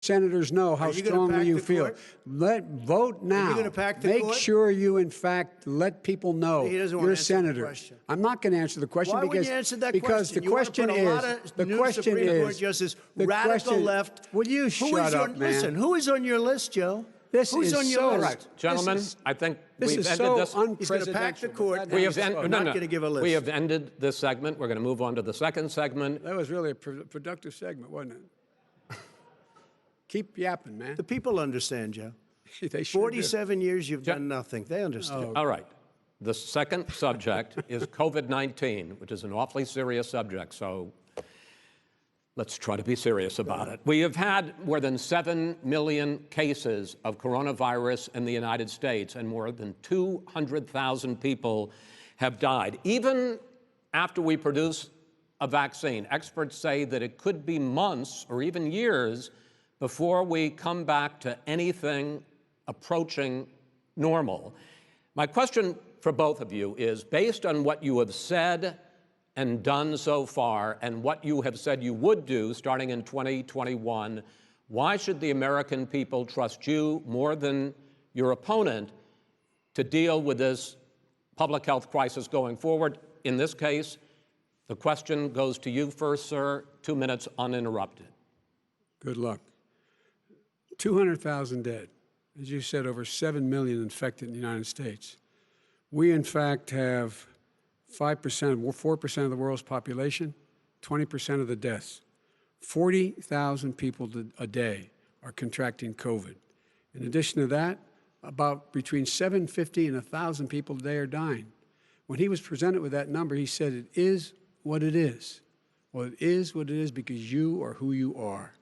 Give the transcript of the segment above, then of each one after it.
senators know how strongly you feel. Vote now. Are you going to pack the Make court? sure you, in fact, let people know He doesn't want you're a to answer the senator. question. I'm not going to answer the question Why because wouldn't you answer that because question? the question you want to put is a lot of the new question Supreme Court is justice, the radical question, left. Will you Who shut is up, on, man? Listen, who is on your list, Joe? This Who's is on your so, list? All right, gentlemen, I think this we've is ended so this. He's going to pack the unpresidential. court. That We is have so- not going to give a list. We have ended this segment. We're going to move on to the second segment. That was really a productive segment, wasn't it? Keep yapping, man. The people understand, Joe. They sure 47 years you've done nothing. They understand. All right. The second subject is COVID-19, which is an awfully serious subject, so let's try to be serious about it. We have had more than 7 million cases of coronavirus in the United States, and more than 200,000 people have died. Even after we produce a vaccine, experts say that it could be months or even years before we come back to anything approaching normal. My question for both of you is, based on what you have said and done so far and what you have said you would do starting in 2021, why should the American people trust you more than your opponent to deal with this public health crisis going forward? In this case, the question goes to you first, sir. 2 minutes uninterrupted. Good luck. 200,000 dead. As you said, over 7 million infected in the United States. We, in fact, have 4% of the world's population, 20% of the deaths. 40,000 people a day are contracting COVID. In addition to that, about between 750 and 1,000 people a day are dying. When he was presented with that number, he said, it is what it is. Well, it is what it is because you are who you are.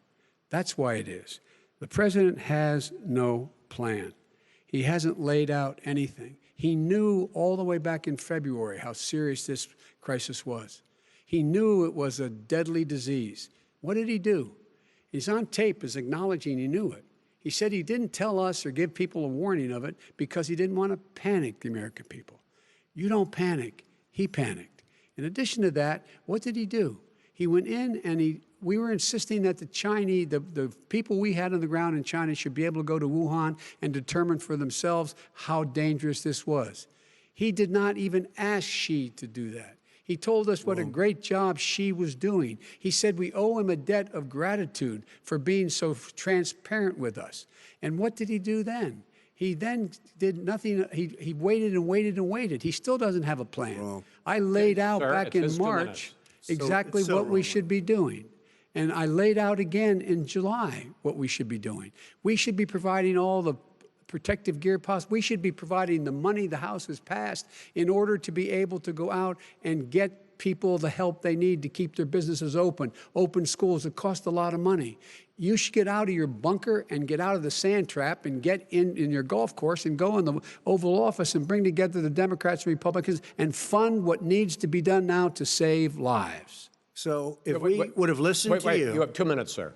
That's why it is. The president has no plan. He hasn't laid out anything. He knew all the way back in February how serious this crisis was. He knew it was a deadly disease. What did he do? He's on tape as acknowledging he knew it. He said he didn't tell us or give people a warning of it because he didn't want to panic the American people. You don't panic. He panicked. In addition to that, what did he do? He went in and we were insisting that the Chinese, the people we had on the ground in China should be able to go to Wuhan and determine for themselves how dangerous this was. He did not even ask Xi to do that. He told us what a great job Xi was doing. He said we owe him a debt of gratitude for being so transparent with us. And what did he do then? He then did nothing. He waited and waited and waited. He still doesn't have a plan. I laid out back in March exactly what we should be doing. And I laid out again in July what we should be doing. We should be providing all the protective gear possible. We should be providing the money the House has passed in order to be able to go out and get people the help they need to keep their businesses open schools that cost a lot of money. You should get out of your bunker and get out of the sand trap and get in your golf course and go in the Oval Office and bring together the Democrats and Republicans and fund what needs to be done now to save lives. So if we would have listened to you. You have 2 minutes, sir.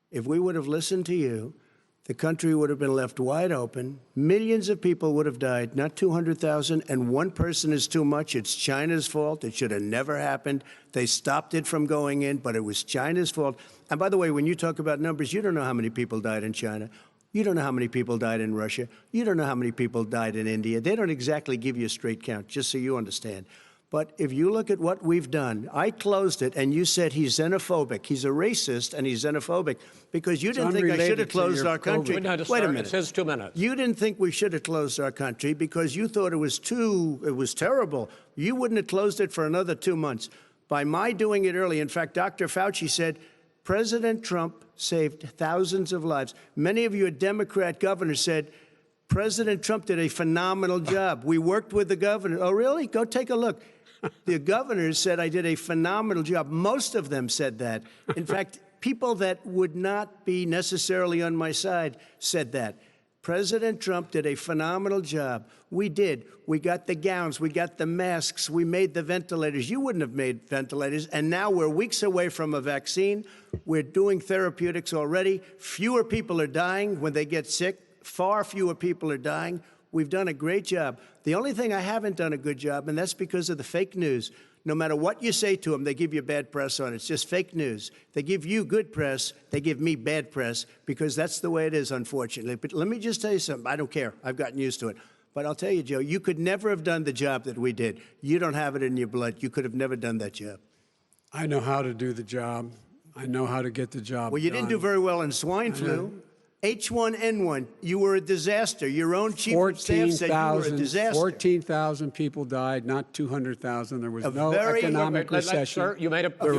If we would have listened to you, the country would have been left wide open. Millions of people would have died, not 200,000, and one person is too much. It's China's fault. It should have never happened. They stopped it from going in, but it was China's fault. And by the way, when you talk about numbers, you don't know how many people died in China. You don't know how many people died in Russia. You don't know how many people died in India. They don't exactly give you a straight count, just so you understand. But if you look at what we've done, I closed it, and you said he's xenophobic. He's a racist, and he's xenophobic because you didn't think I should have closed our country. Wait a minute. It says 2 minutes. You didn't think we should have closed our country because you thought it was terrible. You wouldn't have closed it for another 2 months. By my doing it early, in fact, Dr. Fauci said, President Trump saved thousands of lives. Many of you Democrat governors said, President Trump did a phenomenal job. We worked with the governor. Oh, really? Go take a look. The governors said I did a phenomenal job. Most of them said that. In fact, people that would not be necessarily on my side said that. President Trump did a phenomenal job. We did. We got the gowns. We got the masks. We made the ventilators. You wouldn't have made ventilators. And now we're weeks away from a vaccine. We're doing therapeutics already. Fewer people are dying when they get sick. Far fewer people are dying. We've done a great job. The only thing I haven't done a good job, and that's because of the fake news. No matter what you say to them, they give you bad press on it. It's just fake news. They give you good press. They give me bad press because that's the way it is, unfortunately. But let me just tell you something. I don't care. I've gotten used to it. But I'll tell you, Joe, you could never have done the job that we did. You don't have it in your blood. You could have never done that job. I know how to do the job. I know how to get the job Well, you didn't do very well in swine flu. H1N1, you were a disaster. Your own chief of staff said you were a disaster. 14,000 people died, not 200,000. There was no economic recession. Sir, you made a There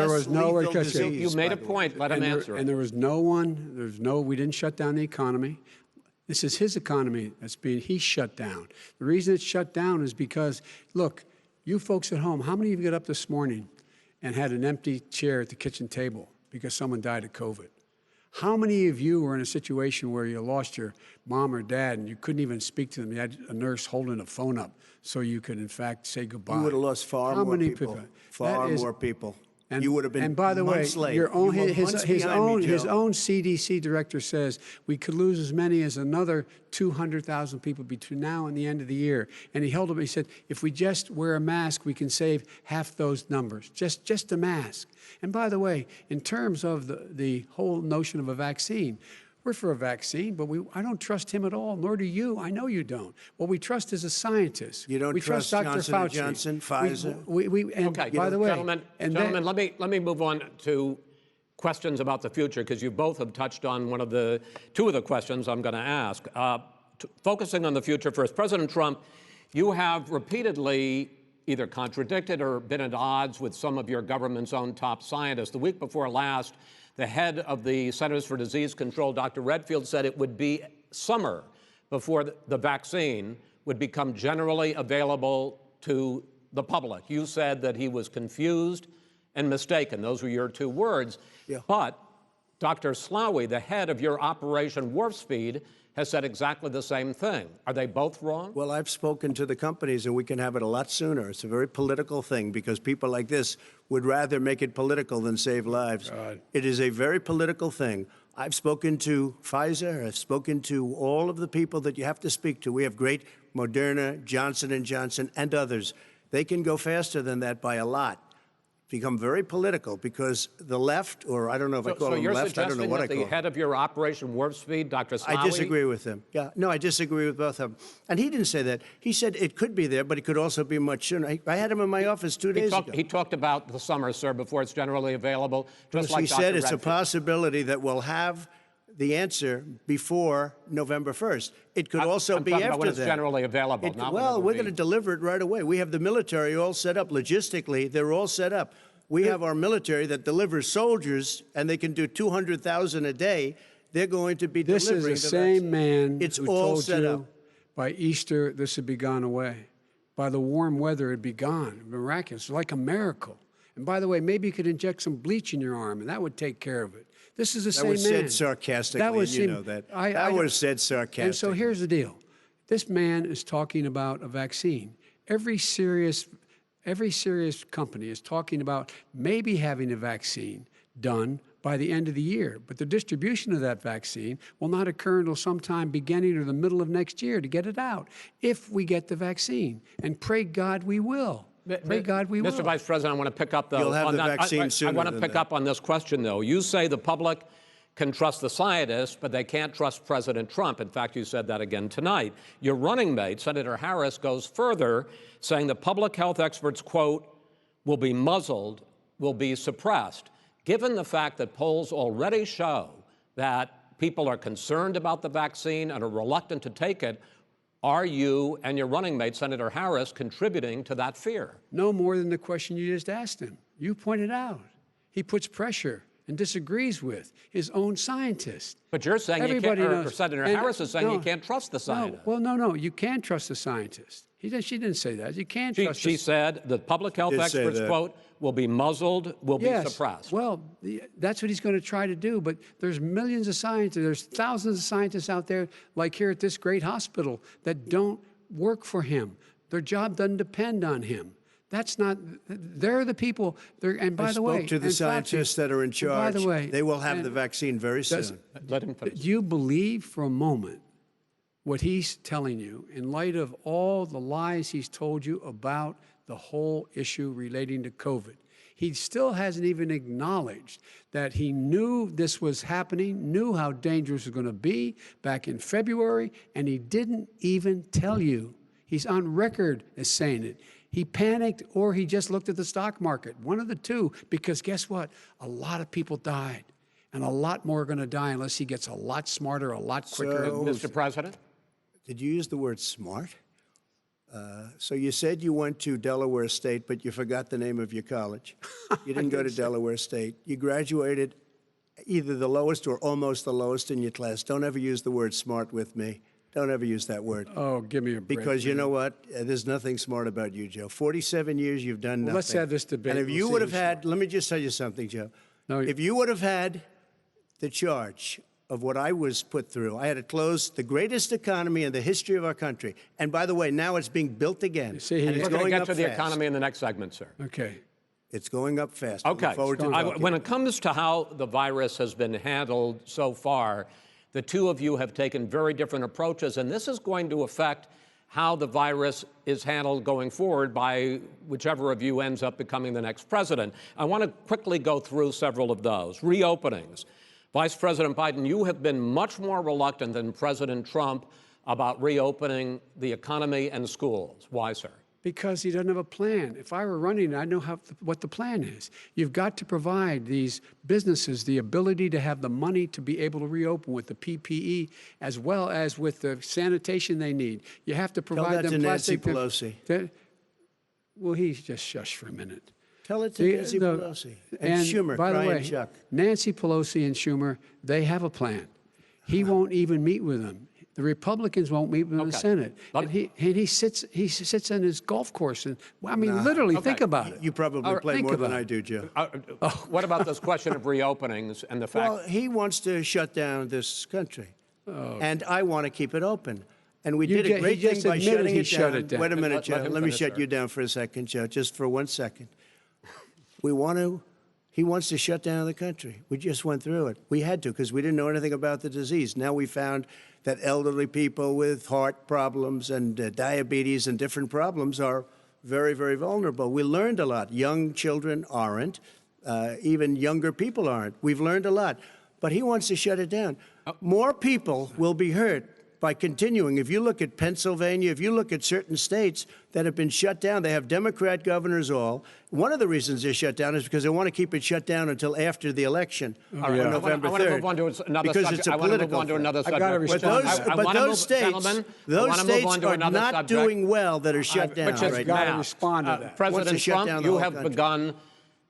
was no recession. You made a point. Let him answer. And there was we didn't shut down the economy. This is his economy he shut down. The reason it's shut down is because, look, you folks at home, how many of you got up this morning and had an empty chair at the kitchen table because someone died of COVID? How many of you were in a situation where you lost your mom or dad and you couldn't even speak to them? You had a nurse holding a phone up so you could, in fact, say goodbye. You would have lost far more people. Far more people. And, you would have been and by the way, months late. his own CDC director says we could lose as many as another 200,000 people between now and the end of the year. And he held up. He said, if we just wear a mask, we can save half those numbers. Just a mask. And by the way, in terms of the whole notion of a vaccine, we're for a vaccine, but I don't trust him at all, nor do you. I know you don't. What we trust is a scientist. You don't we trust Dr. Johnson Fauci. Johnson, Pfizer? Okay, by the way, gentlemen, let me move on to questions about the future, because you both have touched on two of the questions I'm going to ask. Focusing on the future first, President Trump, you have repeatedly either contradicted or been at odds with some of your government's own top scientists. The week before last, the head of the Centers for Disease Control, Dr. Redfield, said it would be summer before the vaccine would become generally available to the public. You said that he was confused and mistaken. Those were your two words. Yeah. But Dr. Slaoui, the head of your Operation Warp Speed, has said exactly the same thing. Are they both wrong? Well, I've spoken to the companies, and we can have it a lot sooner. It's a very political thing because people like this would rather make it political than save lives. God. It is a very political thing. I've spoken to Pfizer. I've spoken to all of the people that you have to speak to. We have great Moderna, Johnson & Johnson, and others. They can go faster than that by a lot. Become very political because the left, or I don't know if I call them left, I don't know what I call them. So you're suggesting that the head of your Operation Warp Speed, Dr. Slaoui? I disagree with him. Yeah, no, I disagree with both of them. And he didn't say that. He said it could be there, but it could also be much sooner. I had him in my office 2 days ago. He talked about the summer, sir, before it's generally available, just like he Dr. said it's Redfield. a possibility that we'll have the answer before November 1st. It could also be after that. When it's generally available. Well, we're going to deliver it right away. We have the military all set up. Logistically, they're all set up. We have our military that delivers soldiers, and they can do 200,000 a day. They're going to be delivering This is the same man It's who all told set you up. by Easter this would be gone away. By the warm weather, it'd be gone. Miraculous, like a miracle. And by the way, maybe you could inject some bleach in your arm, and that would take care of it. This is the same man. That was said sarcastically, you know that. That was said sarcastically. And so here's the deal. This man is talking about a vaccine. Every serious company is talking about maybe having a vaccine done by the end of the year. But the distribution of that vaccine will not occur until sometime beginning or the middle of next year to get it out, if we get the vaccine. And pray God we will. Pray God we will. Mr. Vice President, I want to pick up You'll have the vaccine sooner I want to than pick that. up on this question, though. You say the public can trust the scientists, but they can't trust President Trump. In fact, you said that again tonight. Your running mate, Senator Harris, goes further, saying the public health experts, quote, will be muzzled, will be suppressed. Given the fact that polls already show that people are concerned about the vaccine and are reluctant to take it, are you and your running mate, Senator Harris, contributing to that fear? No more than the question you just asked him. You pointed out. He puts pressure and disagrees with his own scientists. But you're saying Everybody you can't, knows. or Senator Harris is saying you can't trust the scientists. No, you can trust the scientists. She didn't say that. You can't trust She said the public health experts, quote, will be muzzled, will be suppressed. Well, that's what he's going to try to do. But there's millions of scientists, there's thousands of scientists out there, like here at this great hospital, that don't work for him. Their job doesn't depend on him. That's not, they're the people, and by the way. I spoke to the scientists that are in charge. By the way. They will have the vaccine very soon. Let him finish. Do you believe for a moment what he's telling you in light of all the lies he's told you about the whole issue relating to COVID. He still hasn't even acknowledged that he knew this was happening, knew how dangerous it was going to be back in February, and he didn't even tell you. He's on record as saying it. He panicked or he just looked at the stock market, one of the two, because guess what? A lot of people died, and a lot more are going to die unless he gets a lot smarter, a lot quicker. Mr. President? Did you use the word smart? So you said you went to Delaware State, but you forgot the name of your college. You didn't go to Delaware State. You graduated either the lowest or almost the lowest in your class. Don't ever use the word smart with me. Don't ever use that word. Oh, give me a break. Because you know what? There's nothing smart about you, Joe. 47 years, you've done nothing. Let's have this debate. And if you would have had, let me just tell you something, Joe. No, if you would have had the charge of what I was put through, I had to close the greatest economy in the history of our country. And by the way, now it's being built again. See, and it's We're going to going get up to the fast. economy in the next segment, sir. Okay. It's going up fast. Okay. Look forward to talking. When it comes to how the virus has been handled so far, the two of you have taken very different approaches, and this is going to affect how the virus is handled going forward by whichever of you ends up becoming the next president. I want to quickly go through several of those. Reopenings. Vice President Biden, you have been much more reluctant than President Trump about reopening the economy and schools. Why, sir? Because he doesn't have a plan. If I were running, I'd know what the plan is. You've got to provide these businesses the ability to have the money to be able to reopen with the PPE as well as with the sanitation they need. You have to provide Tell that them to Nancy plastic. Pelosi. Well, he's just shush for a minute. Tell it to Nancy Pelosi. And Schumer, by the Brian way, Chuck. Nancy Pelosi and Schumer, they have a plan. He won't even meet with them. The Republicans won't meet with the Senate. And he sits in his golf course. And I mean, literally, think about it. You probably play more than I do, Joe. What about this question of reopenings and the fact... Well, he wants to shut down this country. And I want to keep it open. And we did a great thing by shutting it down. Wait a minute, Joe. Let me shut you down for a second, Joe, just for 1 second. He wants to shut down the country. We just went through it. We had to because we didn't know anything about the disease. Now we found that elderly people with heart problems and diabetes and different problems are very, very vulnerable. We learned a lot. Young children aren't. Even younger people aren't. We've learned a lot. But he wants to shut it down. More people will be hurt by continuing. If you look at Pennsylvania, if you look at certain states that have been shut down, they have Democrat governors all. One of the reasons they're shut down is because they want to keep it shut down until after the election on November 3rd. I want to move on to another because subject. it's a I want to move political on to another subject. I gotta respond. But those states are not doing well that are shut down right I've got to now. respond to that. President Trump, you have begun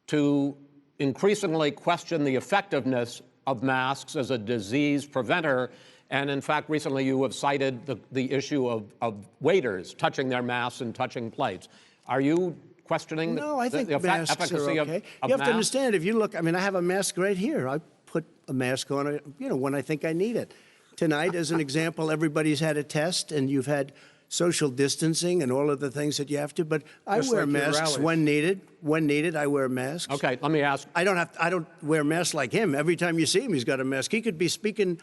to increasingly question the effectiveness of masks as a disease preventer. And in fact, recently you have cited the issue of waiters touching their masks and touching plates. Are you questioning No, I think the masks efficacy are okay. of You have masks? to understand, if you look, I mean, I have a mask right here. I put a mask on, when I think I need it. Tonight, as an example, everybody's had a test, and you've had social distancing and all of the things that you have to. But I wear masks when needed. When needed, I wear masks. Okay, let me ask. I don't wear masks like him. Every time you see him, he's got a mask. He could be speaking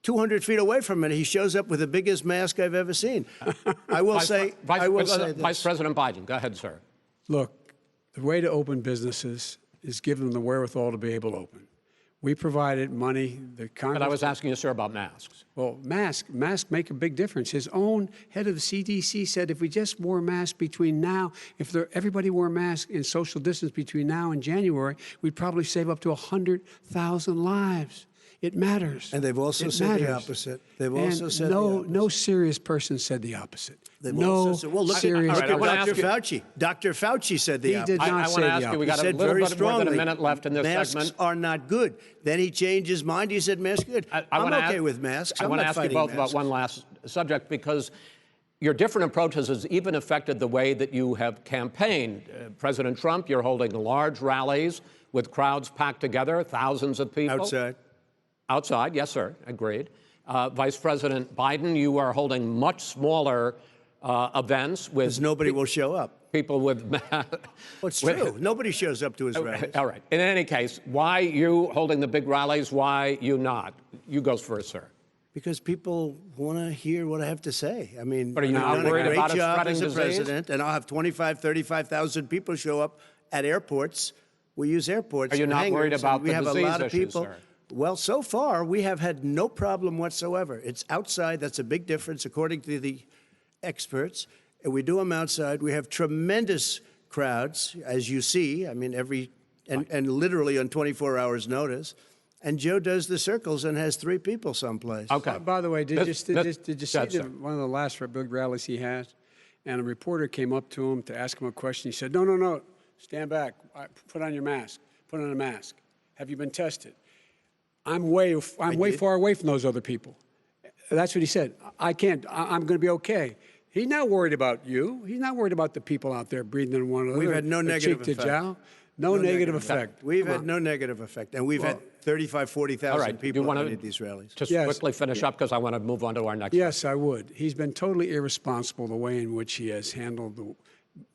200 feet away from it. He shows up with the biggest mask I've ever seen. I will say this. Vice President Biden, go ahead, sir. Look, the way to open businesses is give them the wherewithal to be able to open. We provided money. The Congress. But I was asking you, sir, about masks. Well, masks make a big difference. His own head of the CDC said if we just wore masks between now, everybody wore masks in social distance between now and January, we'd probably save up to 100,000 lives. It matters. And they've also said the opposite. They've also said the opposite. No serious person said the opposite. Well, look serious at Dr. Fauci. Dr. Fauci said the opposite. He did not say the opposite. We got a little bit more than a minute left in this masks segment. Masks are not good. Then he changed his mind. He said masks are good. I'm okay with masks. I want to ask you both about one last subject, because your different approaches has even affected the way that you have campaigned. President Trump, you're holding large rallies with crowds packed together, thousands of people. Outside, yes, sir, agreed. Vice President Biden, you are holding much smaller events with... Because nobody will show up. People with... Well, it's true. Nobody shows up to his rallies. All right. In any case, why you holding the big rallies, why you not? You go first, sir. Because people want to hear what I have to say. I mean, But are you I've not done a worried great about it job spreading as a disease? president, and I'll have 35,000 people show up at airports. We use airports. Are you and not worried hangars, about and we the have a disease lot of issue, people. sir? Well, so far we have had no problem whatsoever. It's outside. That's a big difference, according to the experts. And we do them outside. We have tremendous crowds, as you see. I mean, and literally on 24 hours' notice. And Joe does the circles and has 3 people someplace. Okay. By the way, did you see Go ahead, sir. one of the last big rallies he had? And a reporter came up to him to ask him a question. He said, no, stand back. Put on your mask. Put on a mask. Have you been tested? I'm way far away from those other people. That's what he said. I'm going to be okay. He's not worried about you. He's not worried about the people out there breathing in one another. We've had no negative cheek to effect. jowl. No negative effect. We've had no negative effect. And we've had 35,000, 40,000 All right. people You at these rallies. Just Yes. quickly finish up because I want to move on to our next. Yes, I would. He's been totally irresponsible the way in which he has handled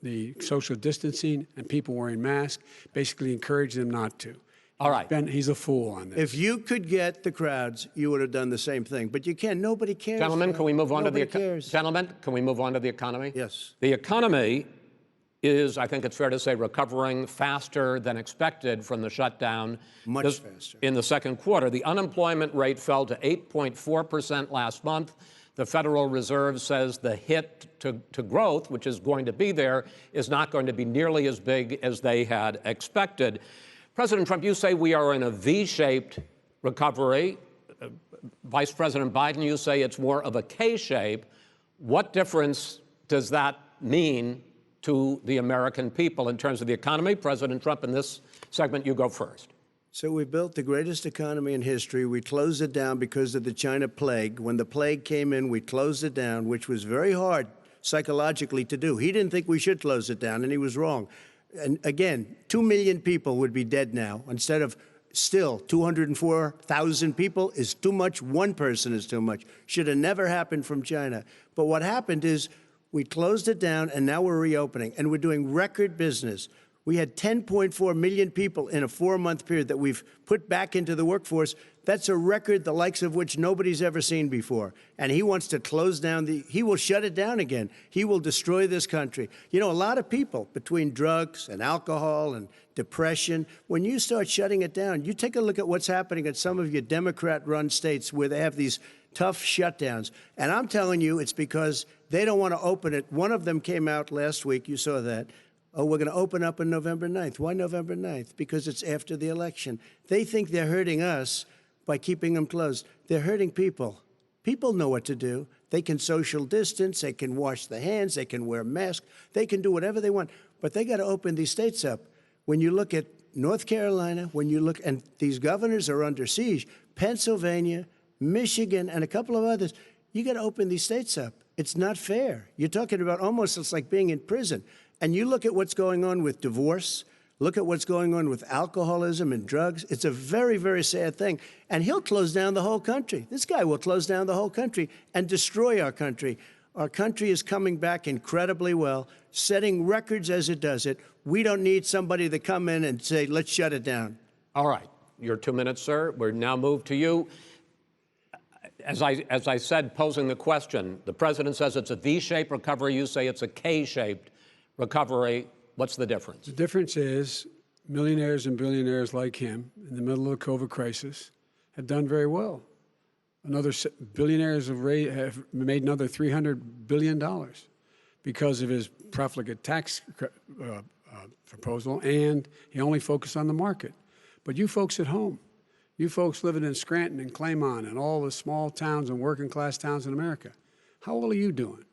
the social distancing and people wearing masks, basically encouraging them not to. All right. He's a fool on this. If you could get the crowds, you would have done the same thing. But you can't. Nobody cares. Gentlemen, can we move on to the Nobody cares. Gentlemen, can we move on to the economy? Yes. The economy is, I think it's fair to say, recovering faster than expected from the shutdown. Much faster. In the second quarter, the unemployment rate fell to 8.4% last month. The Federal Reserve says the hit to growth, which is going to be there, is not going to be nearly as big as they had expected. President Trump, you say we are in a V-shaped recovery. Vice President Biden, you say it's more of a K-shape. What difference does that mean to the American people in terms of the economy? President Trump, in this segment, you go first. So we built the greatest economy in history. We closed it down because of the China plague. When the plague came in, we closed it down, which was very hard psychologically to do. He didn't think we should close it down, and he was wrong. And again, 2 million people would be dead now instead of still 204,000 people is too much. One person is too much. Should have never happened from China. But what happened is we closed it down, and now we're reopening, and we're doing record business. We had 10.4 million people in a 4-month period that we've put back into the workforce. That's a record the likes of which nobody's ever seen before. And he wants to close down he will shut it down again. He will destroy this country. You know, a lot of people, between drugs and alcohol and depression, when you start shutting it down, you take a look at what's happening in some of your Democrat-run states where they have these tough shutdowns. And I'm telling you, it's because they don't want to open it. One of them came out last week. You saw that. Oh, we're going to open up on November 9th. Why November 9th? Because it's after the election. They think they're hurting us by keeping them closed. They're hurting people. People know what to do. They can social distance. They can wash their hands. They can wear masks. They can do whatever they want. But they got to open these states up. When you look at North Carolina, and these governors are under siege, Pennsylvania, Michigan, and a couple of others, you got to open these states up. It's not fair. You're talking about almost, it's like being in prison. And you look at what's going on with divorce, look at what's going on with alcoholism and drugs. It's a very, very sad thing. And he'll close down the whole country. This guy will close down the whole country and destroy our country. Our country is coming back incredibly well, setting records as it does it. We don't need somebody to come in and say, let's shut it down. All right. Your 2 minutes, sir. We're now moved to you. As I said, posing the question, the president says it's a V-shaped recovery. You say it's a K-shaped recovery. What's the difference? The difference is millionaires and billionaires like him in the middle of the COVID crisis have done very well. Billionaires have made another $300 billion because of his profligate tax proposal, and he only focused on the market. But you folks at home, you folks living in Scranton and Claymont and all the small towns and working class towns in America, how well are you doing?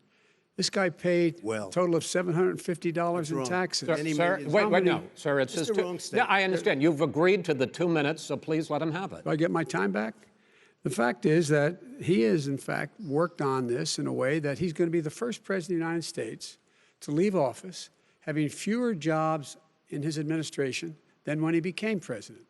This guy paid a total of $750 in taxes. Sir, wait, no, sir, it's the wrong yeah, I understand. You've agreed to the 2 minutes, so please let him have it. Do I get my time back? The fact is that he has, in fact, worked on this in a way that he's going to be the first president of the United States to leave office having fewer jobs in his administration than when he became president.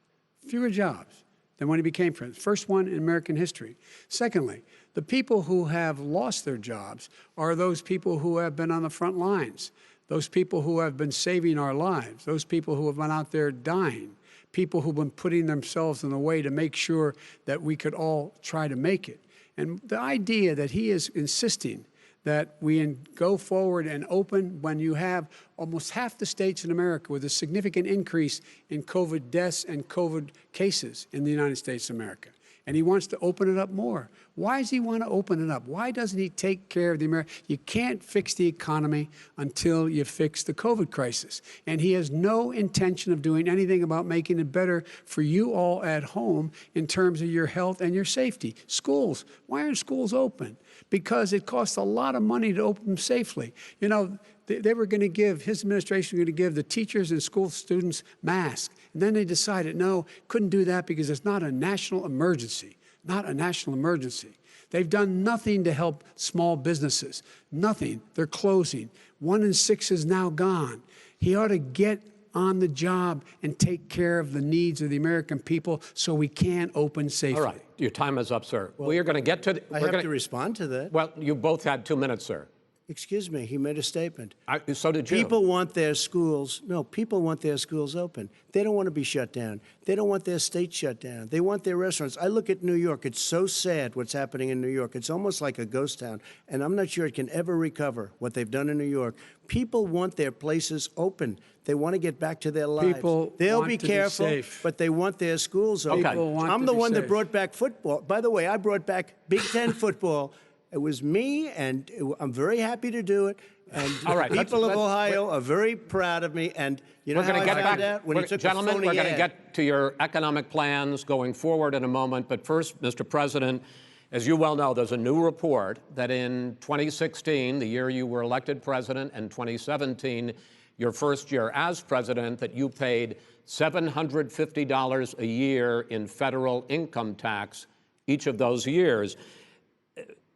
Fewer jobs than when he became president. First one in American history. Secondly, the people who have lost their jobs are those people who have been on the front lines, those people who have been saving our lives, those people who have been out there dying, people who've been putting themselves in the way to make sure that we could all try to make it. And the idea that he is insisting that we go forward and open when you have almost half the states in America with a significant increase in COVID deaths and COVID cases in the United States of America. And he wants to open it up more. Why does he want to open it up? Why doesn't he take care of the American? You can't fix the economy until you fix the COVID crisis. And he has no intention of doing anything about making it better for you all at home in terms of your health and your safety. Schools, why aren't schools open? Because it costs a lot of money to open them safely. You know, they were going to give, his administration was going to give the teachers and school students masks. And then they decided, no, couldn't do that because it's not a national emergency. Not a national emergency. They've done nothing to help small businesses. Nothing. They're closing. 1 in 6 is now gone. He ought to get on the job and take care of the needs of the American people so we can open safely. All right. Your time is up, sir. Well, we are going to get to... I have to respond to that. Well, you both had 2 minutes, sir. Excuse me, he made a statement. So did you. People want their schools, people want their schools open. They don't want to be shut down. They don't want their state shut down. They want their restaurants. I look at New York. It's so sad what's happening in New York. It's almost like a ghost town, and I'm not sure it can ever recover what they've done in New York. People want their places open. They want to get back to their lives. They'll be careful, but they want their schools open. Okay. I'm the one that brought back football. By the way, I brought back Big Ten football. It was me, and I'm very happy to do it. And all right, people of Ohio are very proud of me. And you know how I found out? When he took a phony ad. Gentlemen, we're going to get to your economic plans going forward in a moment. But first, Mr. President, as you well know, there's a new report that in 2016, the year you were elected president, and 2017, your first year as president, that you paid $750 a year in federal income tax each of those years.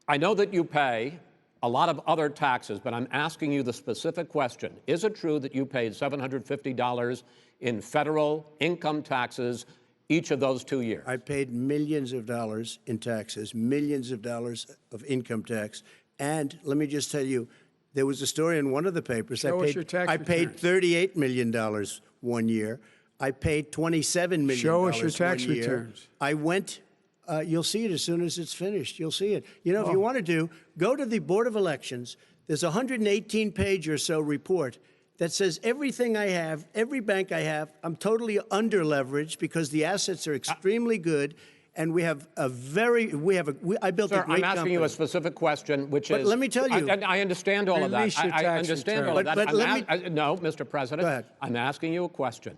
I know that you pay a lot of other taxes, but I'm asking you the specific question. Is it true that you paid $750 in federal income taxes each of those 2 years? I paid millions of dollars in taxes, millions of dollars of income tax. And let me just tell you, there was a story in one of the papers. Show us your tax I paid $38 million 1 year. I paid $27 million. Show us your tax 1 year. returns. I went. You'll see it as soon as it's finished. You'll see it. You know, if you want to go to the Board of Elections. There's a 118-page or so report that says everything I have, every bank I have, I'm totally under-leveraged because the assets are extremely good, and we have a very, I built a great company. I'm asking you a specific question, which is... But let me tell you... I understand all of that. I understand all of that. No, Mr. President, Go ahead. I'm asking you a question.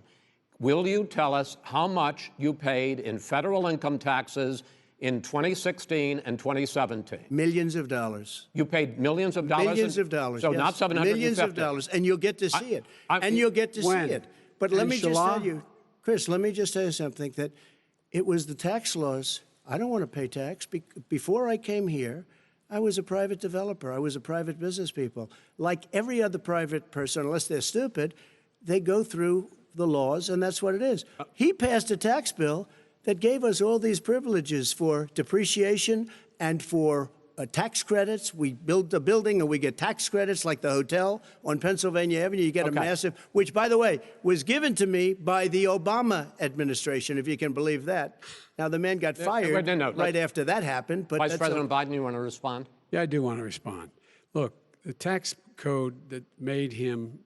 Will you tell us how much you paid in federal income taxes in 2016 and 2017? Millions of dollars. You paid millions of dollars? Millions of dollars, So yes. not 750? Millions of dollars, and you'll get to see it. And you'll get to see it. But let me just tell you, Chris, let me just tell you something, that it was the tax laws. I don't want to pay tax. Before I came here, I was a private developer. I was a private business people. Like every other private person, unless they're stupid, they go through the laws, and that's what it is. He passed a tax bill that gave us all these privileges for depreciation and for tax credits. We build a building and we get tax credits, like the hotel on Pennsylvania Avenue. You get a massive, which, by the way, was given to me by the Obama administration, if you can believe that. Now, the man got fired right after that happened. But Vice President Biden, you want to respond? Yeah, I do want to respond. Look, the tax code that made him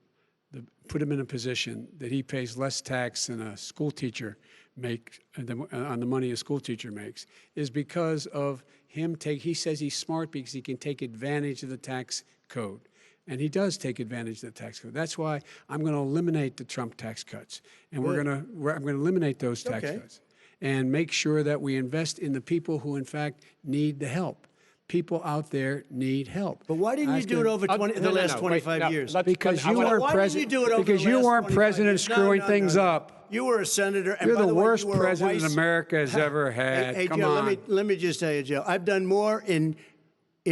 put him in a position that he pays less tax than a school teacher makes on the money a school teacher makes is because of him he says he's smart because he can take advantage of the tax code. And he does take advantage of the tax code. That's why I'm going to eliminate the Trump tax cuts. And I'm going to eliminate those tax cuts and make sure that we invest in the people who, in fact, need the help. People out there need help. But why didn't you do it over the last 25 years? Because you weren't president. Because you weren't president screwing things up. You were a senator. And You're by the way, worst you were president America has ever had. Hey, Come Joe, on. let me just tell you, Joe. I've done more in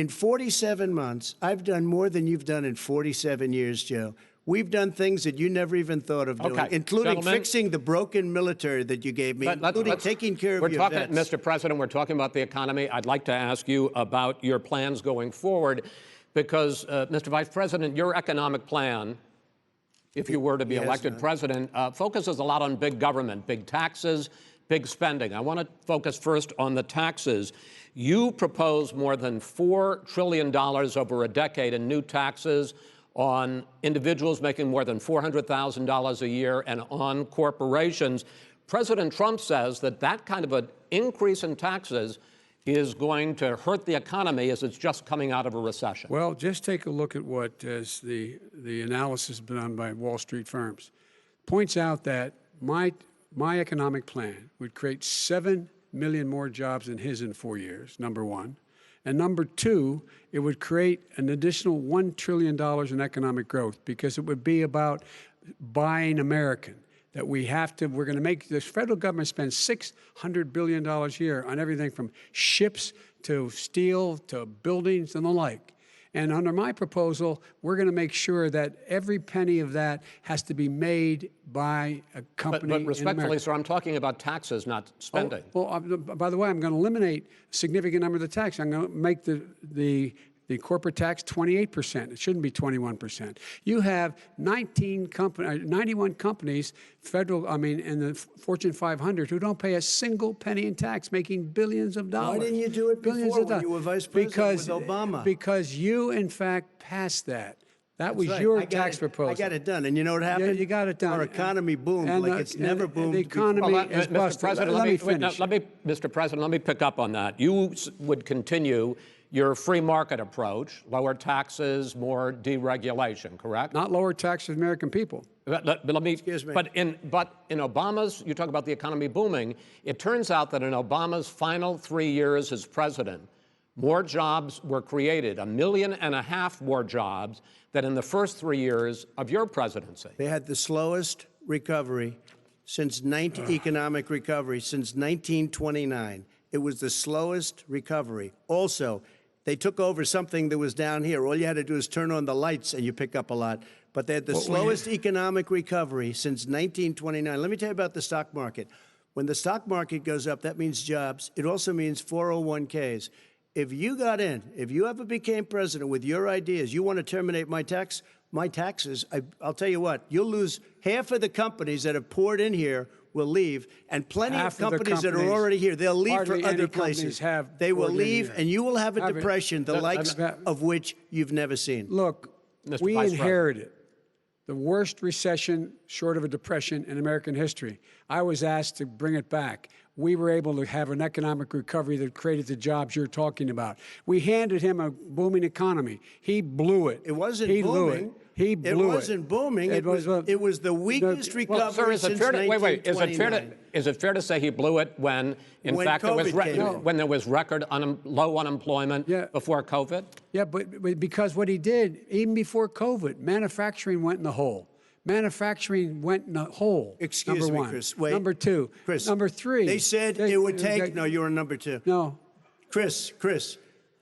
47 months. I've done more than you've done in 47 years, Joe. We've done things that you never even thought of doing, including fixing the broken military that you gave me, including taking care of your vets. Mr. President, we're talking about the economy. I'd like to ask you about your plans going forward because, Mr. Vice President, your economic plan, if you were to be elected president, focuses a lot on big government, big taxes, big spending. I want to focus first on the taxes. You propose more than $4 trillion over a decade in new taxes on individuals making more than $400,000 a year and on corporations. President Trump says that that kind of an increase in taxes is going to hurt the economy as it's just coming out of a recession. Well, just take a look at what is the analysis done by Wall Street firms. Points out that my economic plan would create 7 million more jobs than his in 4 years, number one. And number two, it would create an additional $1 trillion in economic growth because it would be about buying American. That we're going to make, the federal government spend $600 billion a year on everything from ships to steel to buildings and the like. And under my proposal, we're going to make sure that every penny of that has to be made by a company. But respectfully, sir, I'm talking about taxes, not spending. By the way, I'm going to eliminate a significant number of the tax. I'm going to make the corporate tax 28%. It shouldn't be 21%. You have 91 companies, in the Fortune 500 who don't pay a single penny in tax, making billions of dollars. Why didn't you do it before when you were vice president with Obama? Because you, in fact, passed that. That was right. your tax proposal. I got it done. And you know what happened? Yeah, you got it done. Our economy boomed like it's never boomed. The economy is Mr. busted. President, Let me finish. Mr. President, let me pick up on that. You would continue your free market approach, lower taxes, more deregulation, correct? Not lower taxes for the American people. But let me. Excuse me. But in Obama's, you talk about the economy booming. It turns out that in Obama's final 3 years as president, more jobs were created, 1.5 million more jobs than in the first 3 years of your presidency. They had the slowest recovery since economic recovery since 1929. It was the slowest recovery. Also, they took over something that was down here. All you had to do is turn on the lights and you pick up a lot. But they had the slowest economic recovery since 1929. Let me tell you about the stock market. When the stock market goes up, that means jobs. It also means 401ks. If you got in, if you ever became president with your ideas, you want to terminate my taxes, I'll tell you what, you'll lose half of the companies that have poured in here will leave, and plenty of companies that are already here, they'll leave for other places. They will leave, and you will have a depression, the likes of which you've never seen. Look, we inherited the worst recession short of a depression in American history. I was asked to bring it back. We were able to have an economic recovery that created the jobs you're talking about. We handed him a booming economy. He blew it. It wasn't booming. Blew He it. blew it. It wasn't booming. It was the weakest recovery since 1929. Is it fair to say he blew it when fact, there was when there was record low unemployment before COVID? Yeah, but because what he did, even before COVID, manufacturing went in the hole. Manufacturing went in the hole. Excuse me, one. Chris. Wait. Number two. Chris. Number three. They said it would take. No, you were number two. No. Chris.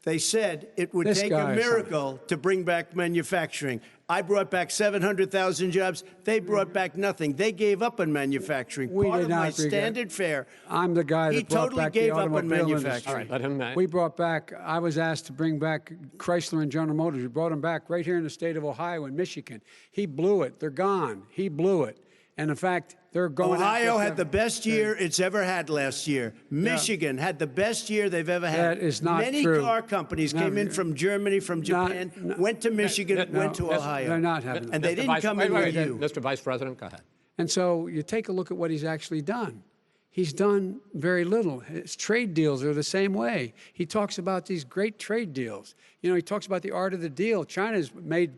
They said it would take a miracle to bring back manufacturing. I brought back 700,000 jobs. They brought back nothing. They gave up on manufacturing. Part of my standard fare. I'm the guy that brought back the automobile industry. All right, let him. We brought back, I was asked to bring back Chrysler and General Motors. We brought them back right here in the state of Ohio and Michigan. He blew it. They're gone. He blew it. And in fact, they're going. Ohio had the best year it's ever had last year. Michigan had the best year they've ever had. That is not true. Many car companies came in from Germany, from Japan, went to Michigan, went to Ohio. They're not having and they didn't come in with you. Mr. Vice President, go ahead. And so you take a look at what he's actually done. He's done very little. His trade deals are the same way. He talks about these great trade deals. You know, he talks about the art of the deal. China's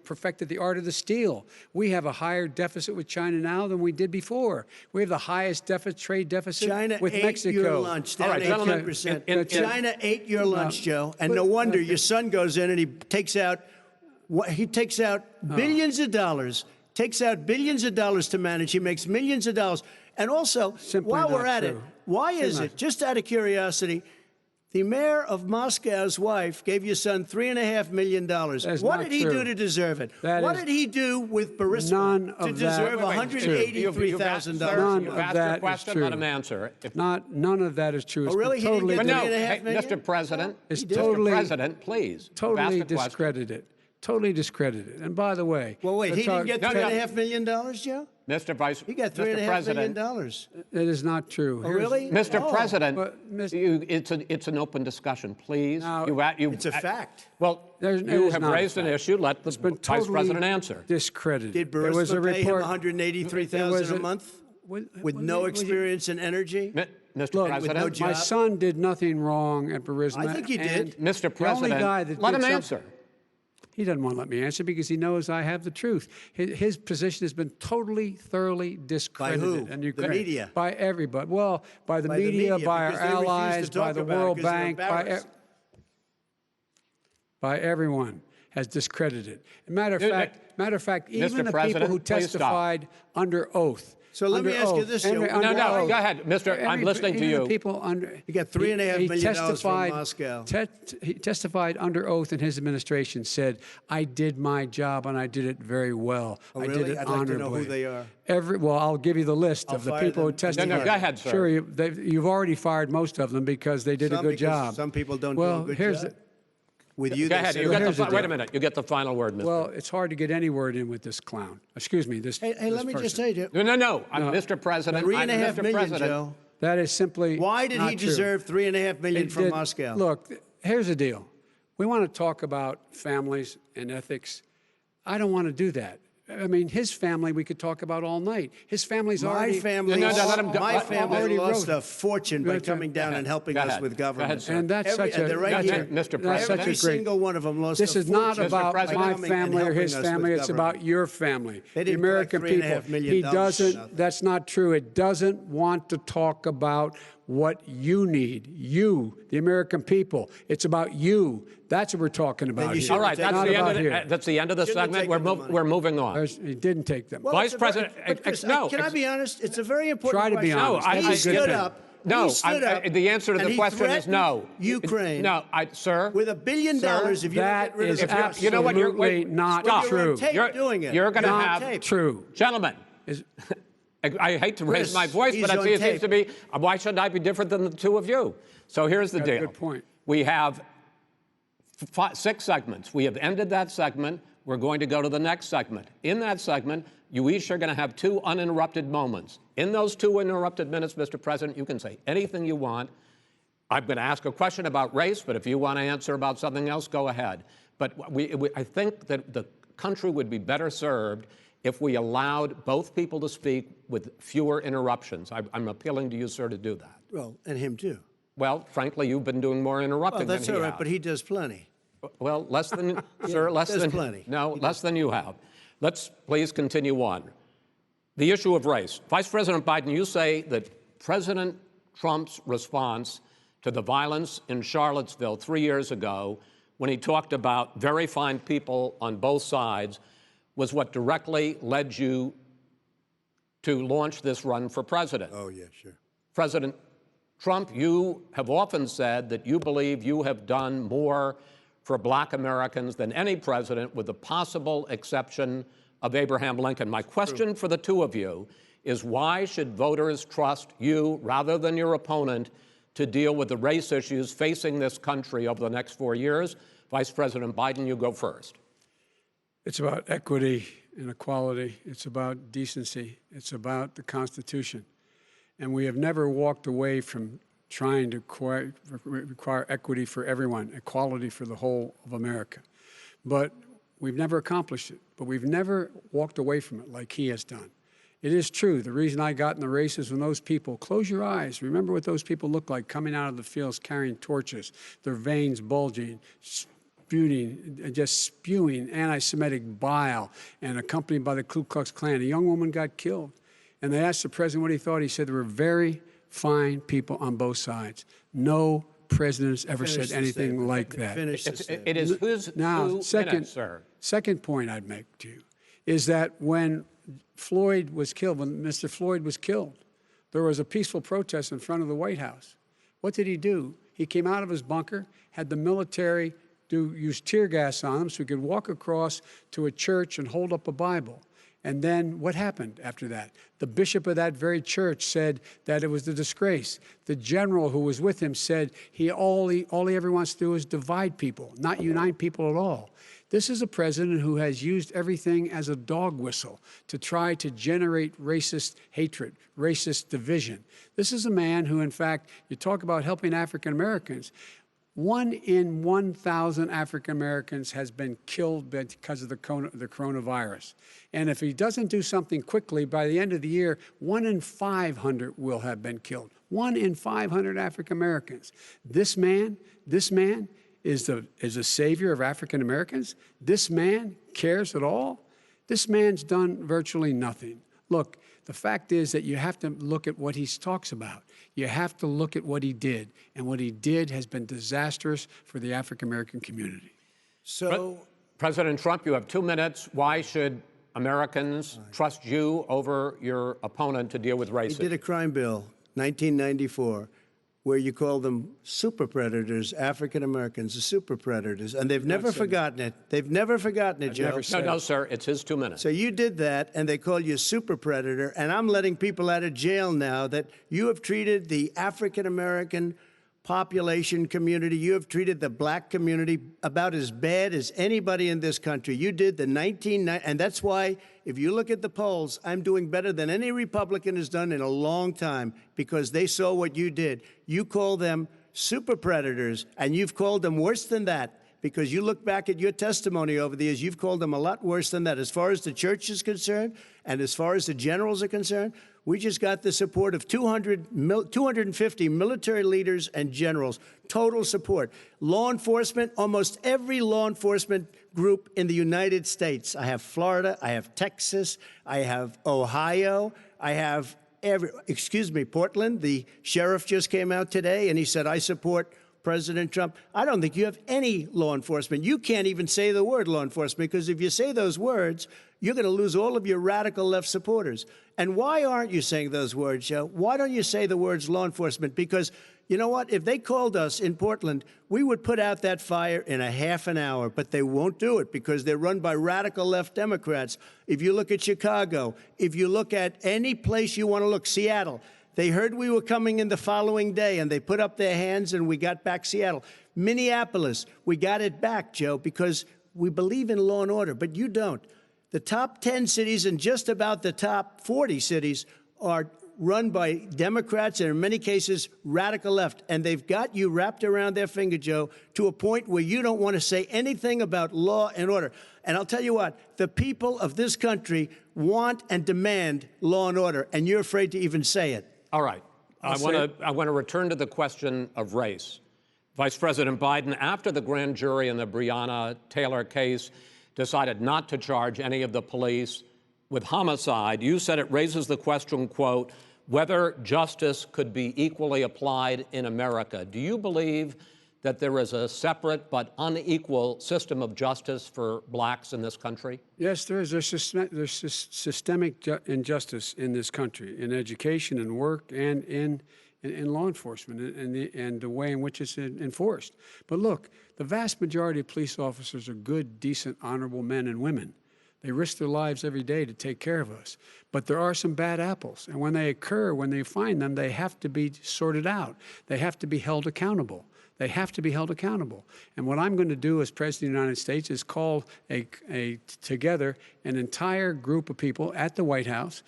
perfected the art of the steal. We have a higher deficit with China now than we did before. We have the highest trade deficit with Mexico. China ate your lunch, down 18%. China ate your lunch, Joe, and no wonder your son goes in and he takes out billions of dollars, to manage. He makes millions of dollars. And also, while we're at it, why is it, just out of curiosity, the mayor of Moscow's wife gave your son $3.5 million. What did he do to deserve it? What did he do with Burisma to deserve $183,000? You've asked your question, let him answer. None of that is true. Oh, really? Totally, $3.5 million? Mr. President, it's totally, Mr. President, please. Totally discredited. Totally discredited. And by the way, Well, wait, he didn't get No, no. $3.5 million, Joe? Mr. Vice, He got Mr. $3.5 President, million. it is not true. Oh, really? Mr. Oh. President, But, it's an open discussion, please. Now, It's a fact. Well, There's- it you is have not a raised an fact. issue. Let the been Vice totally President answer. discredited. Did There was a Burisma pay him report. $183,000 a month with no experience in energy? Mr. Look, President, no job. My son did nothing wrong at Burisma. I think he and did. Mr. the only guy President, that let did him something- answer. He doesn't want to let me answer because he knows I have the truth. His position has been totally, thoroughly discredited. who? And The media? By everybody. Well, by the By the media, media, by our because they refuse to allies, by talk the about it World because they're Bank, embarrassed. by everyone has discredited. Matter of fact, even the people President, who please stop. testified under oath. So let me under ask you oath, this, under- Joe. under No, oath. go ahead, Mr. I'm listening to Even you. the people under. He got $3.5 million from testified- Moscow. He testified under oath in his administration, said, I did my job and I did it very well. Oh, I really? did it I'd like to know honorably. who they are. Well, I'll give you the list of the fire people who them. testified. No, go ahead, sir. Sure, you've already fired most of them because they did a good Because job. some people don't do well, a good here's job. With you, Go they ahead. say- You get here's the wait a deal. minute. You get the final word, Mr. Well, it's hard to get any word in with this clown. Excuse me, this. Hey, this let me just person. tell you, No. Mr. President. $3.5 Mr. million, President, Joe. That is simply. Why did not he true. deserve $3.5 million It from did- Moscow? Look, here's the deal. We want to talk about families and ethics. I don't want to do that. I mean, his family we could talk about all night. His family's My already. family, No, let him go. my family already lost wrote- a fortune by coming down and helping Go us ahead. with Go ahead, government. sir. And that's such a. they're right that's here. a- Mr. That's President. such Every a great. single one of them lost This a is not fortune about by my coming and family or helping his us with family. It's government. about your family, They the didn't collect American people. $3.5 million He for doesn't. nothing. That's not true. It doesn't want to talk about what you need. You, the American people. It's about you. That's what we're talking about. you here. should All right, Not that's the, about end here. of that's the end of the Shouldn't have segment. taken the money. We're moving on. He didn't take them. Well, Vice it's a President, but Chris, no, can I be honest? It's a very important Try to be question. honest. No, He I- stood I- up. No, he stood up, the answer to and the he question is threatened no. Ukraine. No, sir. With $1 billion, Sir, if you don't That get rid is of the absolutely You know what, you're- wait, not stop. You're on true. tape doing it. You're going to You're on have tape. True. Gentlemen, Is- I hate to raise Chris, my voice, but he's on it seems tape. to be, why should I be different than the two of you? So here's the Got a deal. good point. We have 6 segments. We have ended that segment. We're going to go to the next segment. In that segment, you each are going to have 2 uninterrupted moments. In those 2 uninterrupted minutes, Mr. President, you can say anything you want. I'm going to ask a question about race, but if you want to answer about something else, go ahead. But I think that the country would be better served if we allowed both people to speak with fewer interruptions. I'm appealing to you, sir, to do that. Well, and him too. Well, frankly, you've been doing more Well, interrupting that's than all he right, has. but he does plenty. Well, less than, sir, less there's than. plenty. No, less than you have. Let's please continue on. The issue of race. Vice President Biden, you say that President Trump's response to the violence in Charlottesville 3 years ago, when he talked about very fine people on both sides, was what directly led you to launch this run for president. Oh, yeah, sure. President Trump, you have often said that you believe you have done more for black Americans than any president, with the possible exception of Abraham Lincoln. My question for the two of you is, why should voters trust you rather than your opponent to deal with the race issues facing this country over the next 4 years? Vice President Biden, you go first. It's about equity and equality. It's about decency. It's about the Constitution. And we have never walked away from trying to require equity for everyone, equality for the whole of America. But we've never accomplished it. But we've never walked away from it like he has done. It is true. The reason I got in the race is when those people, close your eyes, remember what those people looked like coming out of the fields carrying torches, their veins bulging, just spewing anti-Semitic bile, and accompanied by the Ku Klux Klan. A young woman got killed. And they asked the president what he thought. He said there were very fine people on both sides. No president has ever said anything like that. Finish this. It is whose Now, 2 second, minutes, sir. second point I'd make to you is that when Floyd was killed, when Mr. Floyd was killed, there was a peaceful protest in front of the White House. What did he do? He came out of his bunker, had the military use tear gas on him so he could walk across to a church and hold up a Bible. And then what happened after that? The bishop of that very church said that it was a disgrace. The general who was with him said all he ever wants to do is divide people, not unite people at all. This is a president who has used everything as a dog whistle to try to generate racist hatred, racist division. This is a man who, in fact, you talk about helping African Americans. 1 in 1,000 African Americans has been killed because of the coronavirus. And if he doesn't do something quickly, by the end of the year, 1 in 500 will have been killed. 1 in 500 African Americans. This man is a savior of African Americans. This man cares at all. This man's done virtually nothing. Look, the fact is that you have to look at what he talks about. You have to look at what he did. And what he did has been disastrous for the African American community. So, President Trump, you have 2 minutes. Why should Americans trust you over your opponent to deal with racism? he did a crime bill, 1994, where you call them super predators, African Americans, the super predators, and they've never forgotten it. They've never forgotten it, Joe. No, sir, it's his 2 minutes. So you did that, and they call you a super predator, and I'm letting people out of jail now that you have treated the African American population community, you have treated the black community about as bad as anybody in this country. You did the 1990, and that's why, if you look at the polls, I'm doing better than any Republican has done in a long time, because they saw what you did. You call them super predators, and you've called them worse than that, because you look back at your testimony over the years, you've called them a lot worse than that. As far as the church is concerned, and as far as the generals are concerned, we just got the support of 250 military leaders and generals, total support. Law enforcement, almost every law enforcement group in the United States. I have Florida, I have Texas, I have Ohio, I have Portland. The sheriff just came out today and he said, I support President Trump. I don't think you have any law enforcement. You can't even say the word law enforcement, because if you say those words, you're going to lose all of your radical left supporters. And why aren't you saying those words, Joe? Why don't you say the words law enforcement? Because you know what? If they called us in Portland, we would put out that fire in a half an hour, but they won't do it because they're run by radical left Democrats. If you look at Chicago, if you look at any place you want to look, Seattle, they heard we were coming in the following day, and they put up their hands, and we got back Seattle. Minneapolis, we got it back, Joe, because we believe in law and order, but you don't. The top 10 cities and just about the top 40 cities are run by Democrats and, in many cases, radical left. And they've got you wrapped around their finger, Joe, to a point where you don't want to say anything about law and order. And I'll tell you what, the people of this country want and demand law and order, and you're afraid to even say it. All right. I want to return to the question of race. Vice President Biden, after the grand jury in the Breonna Taylor case decided not to charge any of the police with homicide, you said it raises the question, quote, whether justice could be equally applied in America. Do you believe that there is a separate but unequal system of justice for blacks in this country? Yes, there is. There's systemic injustice in this country, in education and work and in law enforcement and the way in which it's enforced. But look, the vast majority of police officers are good, decent, honorable men and women. They risk their lives every day to take care of us. But there are some bad apples. And when they occur, when they find them, they have to be sorted out. They have to be held accountable. They have to be held accountable. And what I'm going to do as President of the United States is call together an entire group of people at the White House,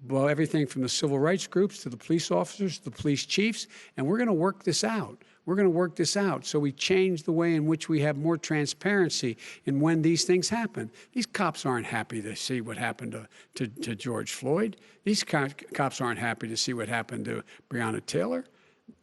well, everything from the civil rights groups to the police officers, to the police chiefs, and we're going to work this out. We're going to work this out so we change the way in which we have more transparency in when these things happen. These cops aren't happy to see what happened to George Floyd. These cops aren't happy to see what happened to Breonna Taylor.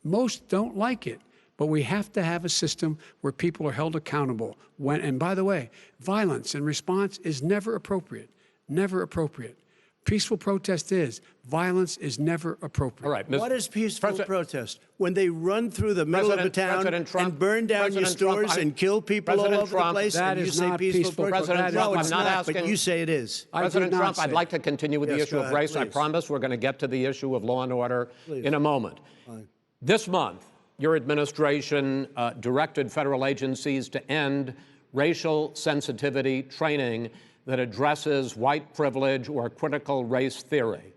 Most don't like it. But we have to have a system where people are held accountable. And by the way, violence in response is never appropriate. Never appropriate. Peaceful protest is. Violence is never appropriate. All right. What is peaceful protest? When they run through the middle of the town and burn down your stores and kill people all over the place, and you say peaceful protest? President Trump, no, it's I'm not not, asking, but you say it is. President Trump, I'd like to continue with the issue of race. Please. I promise we're going to get to the issue of law and order in a moment. Fine. This month, your administration directed federal agencies to end racial sensitivity training that addresses white privilege or critical race theory.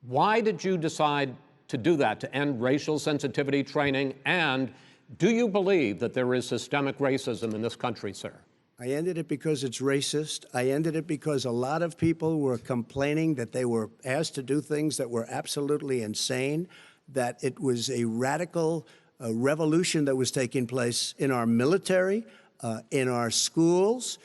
Why did you decide to do that, to end racial sensitivity training? And do you believe that there is systemic racism in this country, sir? I ended it because it's racist. I ended it because a lot of people were complaining that they were asked to do things that were absolutely insane, that it was a radical revolution that was taking place in our military, in our schools,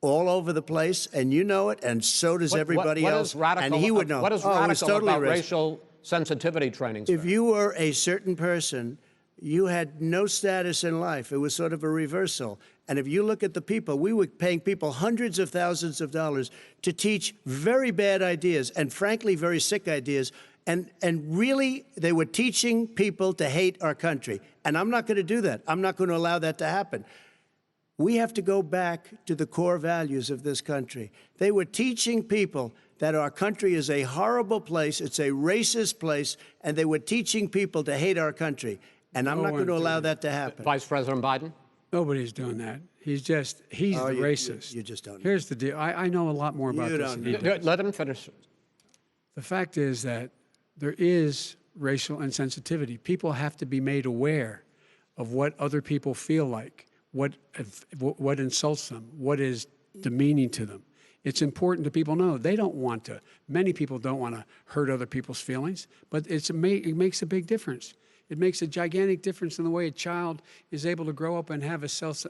all over the place, and you know it, and so does everybody else. Radical, and he would know. What is radical about racial sensitivity training, sir? If you were a certain person, you had no status in life. It was sort of a reversal. And if you look at the people, we were paying people hundreds of thousands of dollars to teach very bad ideas and, frankly, very sick ideas. And really, they were teaching people to hate our country. And I'm not going to do that. I'm not going to allow that to happen. We have to go back to the core values of this country. They were teaching people that our country is a horrible place, it's a racist place, and they were teaching people to hate our country. And I'm not going to allow that to happen. Vice President Biden? Nobody's doing that. He's the racist. You just don't know. Here's the deal. I know a lot more about this than he does. Let him finish. The fact is that there is racial insensitivity. People have to be made aware of what other people feel like, what insults them, what is demeaning to them. It's important that people know they don't want to. Many people don't want to hurt other people's feelings, but it makes a big difference. It makes a gigantic difference in the way a child is able to grow up and have a sense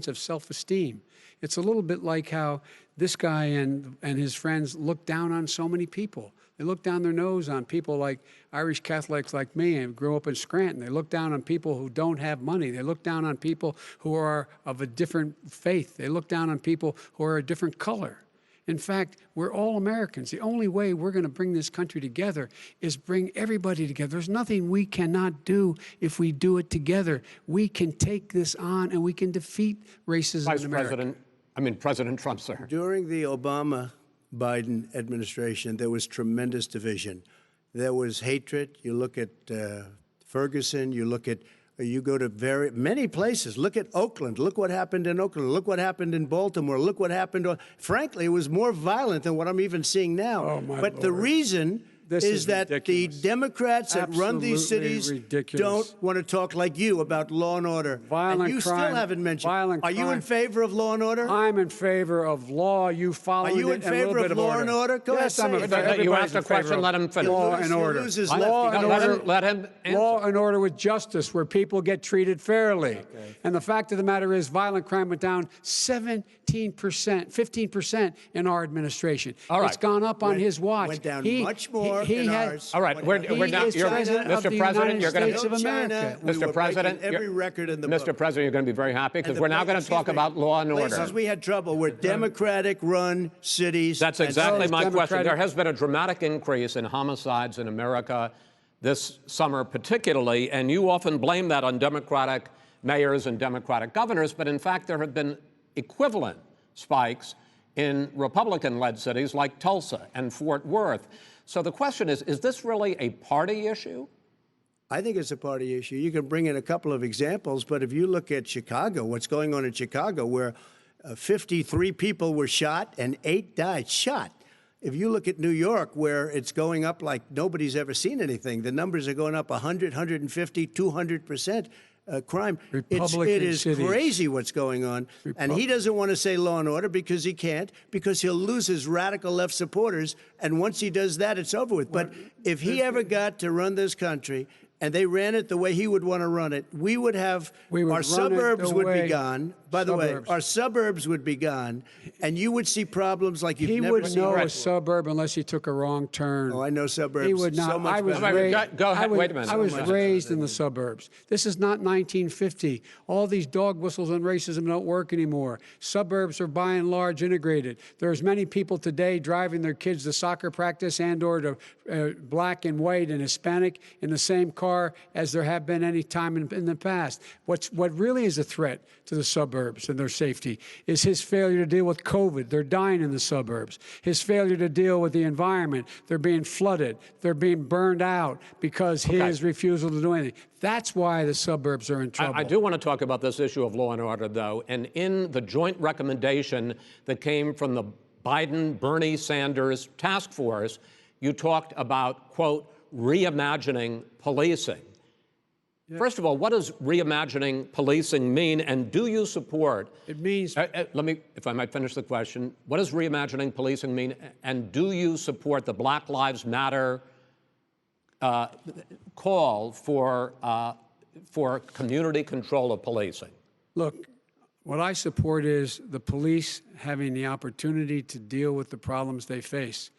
of self-esteem. It's a little bit like how this guy and his friends look down on so many people. They look down their nose on people like Irish Catholics like me and grew up in Scranton. They look down on people who don't have money. They look down on people who are of a different faith. They look down on people who are a different color. In fact, we're all Americans. The only way we're going to bring this country together is bring everybody together. There's nothing we cannot do if we do it together. We can take this on and we can defeat racism in America. President Trump, sir. During the Obama-Biden administration, there was tremendous division. There was hatred. You look at Ferguson, you go to many places. Look at Oakland. Look what happened in Oakland. Look what happened in Baltimore. Look what happened. Frankly, it was more violent than what I'm even seeing now. Oh, my but Lord. the reason is that ridiculous. the Democrats that run these cities ridiculous. don't want to talk like you about law and order. Violent and you crime, still haven't mentioned. violent Are you crime. in favor of law and order? I'm in favor of law. You follow it. Are you in favor of law and order? Go yes, ahead, I'm say in it. favor. You asked a question, let him finish. Law and order. He loses Law left. and Let order. him- let him answer. Law and order with justice, where people get treated fairly. Okay. And the fact of the matter is, violent crime went down 15% in our administration. All right. It's gone up on his watch. Went down much more in ours. All right, we're now. He is president of the President, you're going United States of America. Mr. President, every record in the Mr. book. President, you're going to be very happy because we're now going to talk about law and order. Places we had trouble were Democratic-run cities. That's and exactly so- my question. Democratic- There has been a dramatic increase in homicides in America this summer particularly, and you often blame that on Democratic mayors and Democratic governors, but in fact there have been equivalent spikes in Republican-led cities like Tulsa and Fort Worth. So the question is this really a party issue? I think it's a party issue. You can bring in a couple of examples, but if you look at Chicago, what's going on in Chicago, where 53 people were shot and 8 died, shot. If you look at New York, where it's going up like nobody's ever seen anything, the numbers are going up 100, 150, 200%. Crime. It is cities. crazy what's going on. And he doesn't want to say law and order because he can't, because he'll lose his radical left supporters. And once he does that, it's over with. But if he ever got to run this country and they ran it the way he would want to run it, we would have our suburbs would be gone. By the way, our suburbs would be gone, and you would see problems like you've never seen. He would know before. a suburb unless he took a wrong turn. Oh, I know suburbs. He would not. So much I was better. raised, Go ahead. Wait a minute. I was raised in the suburbs. This is not 1950. All these dog whistles and racism don't work anymore. Suburbs are by and large integrated. There's many people today driving their kids to soccer practice and/or to black and white and Hispanic in the same car as there have been any time in the past. What really is a threat to the suburbs and their safety is his failure to deal with COVID. They're dying in the suburbs. His failure to deal with the environment. They're being flooded. They're being burned out because his refusal to do anything. That's why the suburbs are in trouble. I do want to talk about this issue of law and order, though. And in the joint recommendation that came from the Biden-Bernie Sanders task force, you talked about, quote, reimagining policing. Yeah. First of all, what does reimagining policing mean, and do you support? It means... let me, if I might finish the question. What does reimagining policing mean, and do you support the Black Lives Matter call for community control of policing? Look, what I support is the police having the opportunity to deal with the problems they face.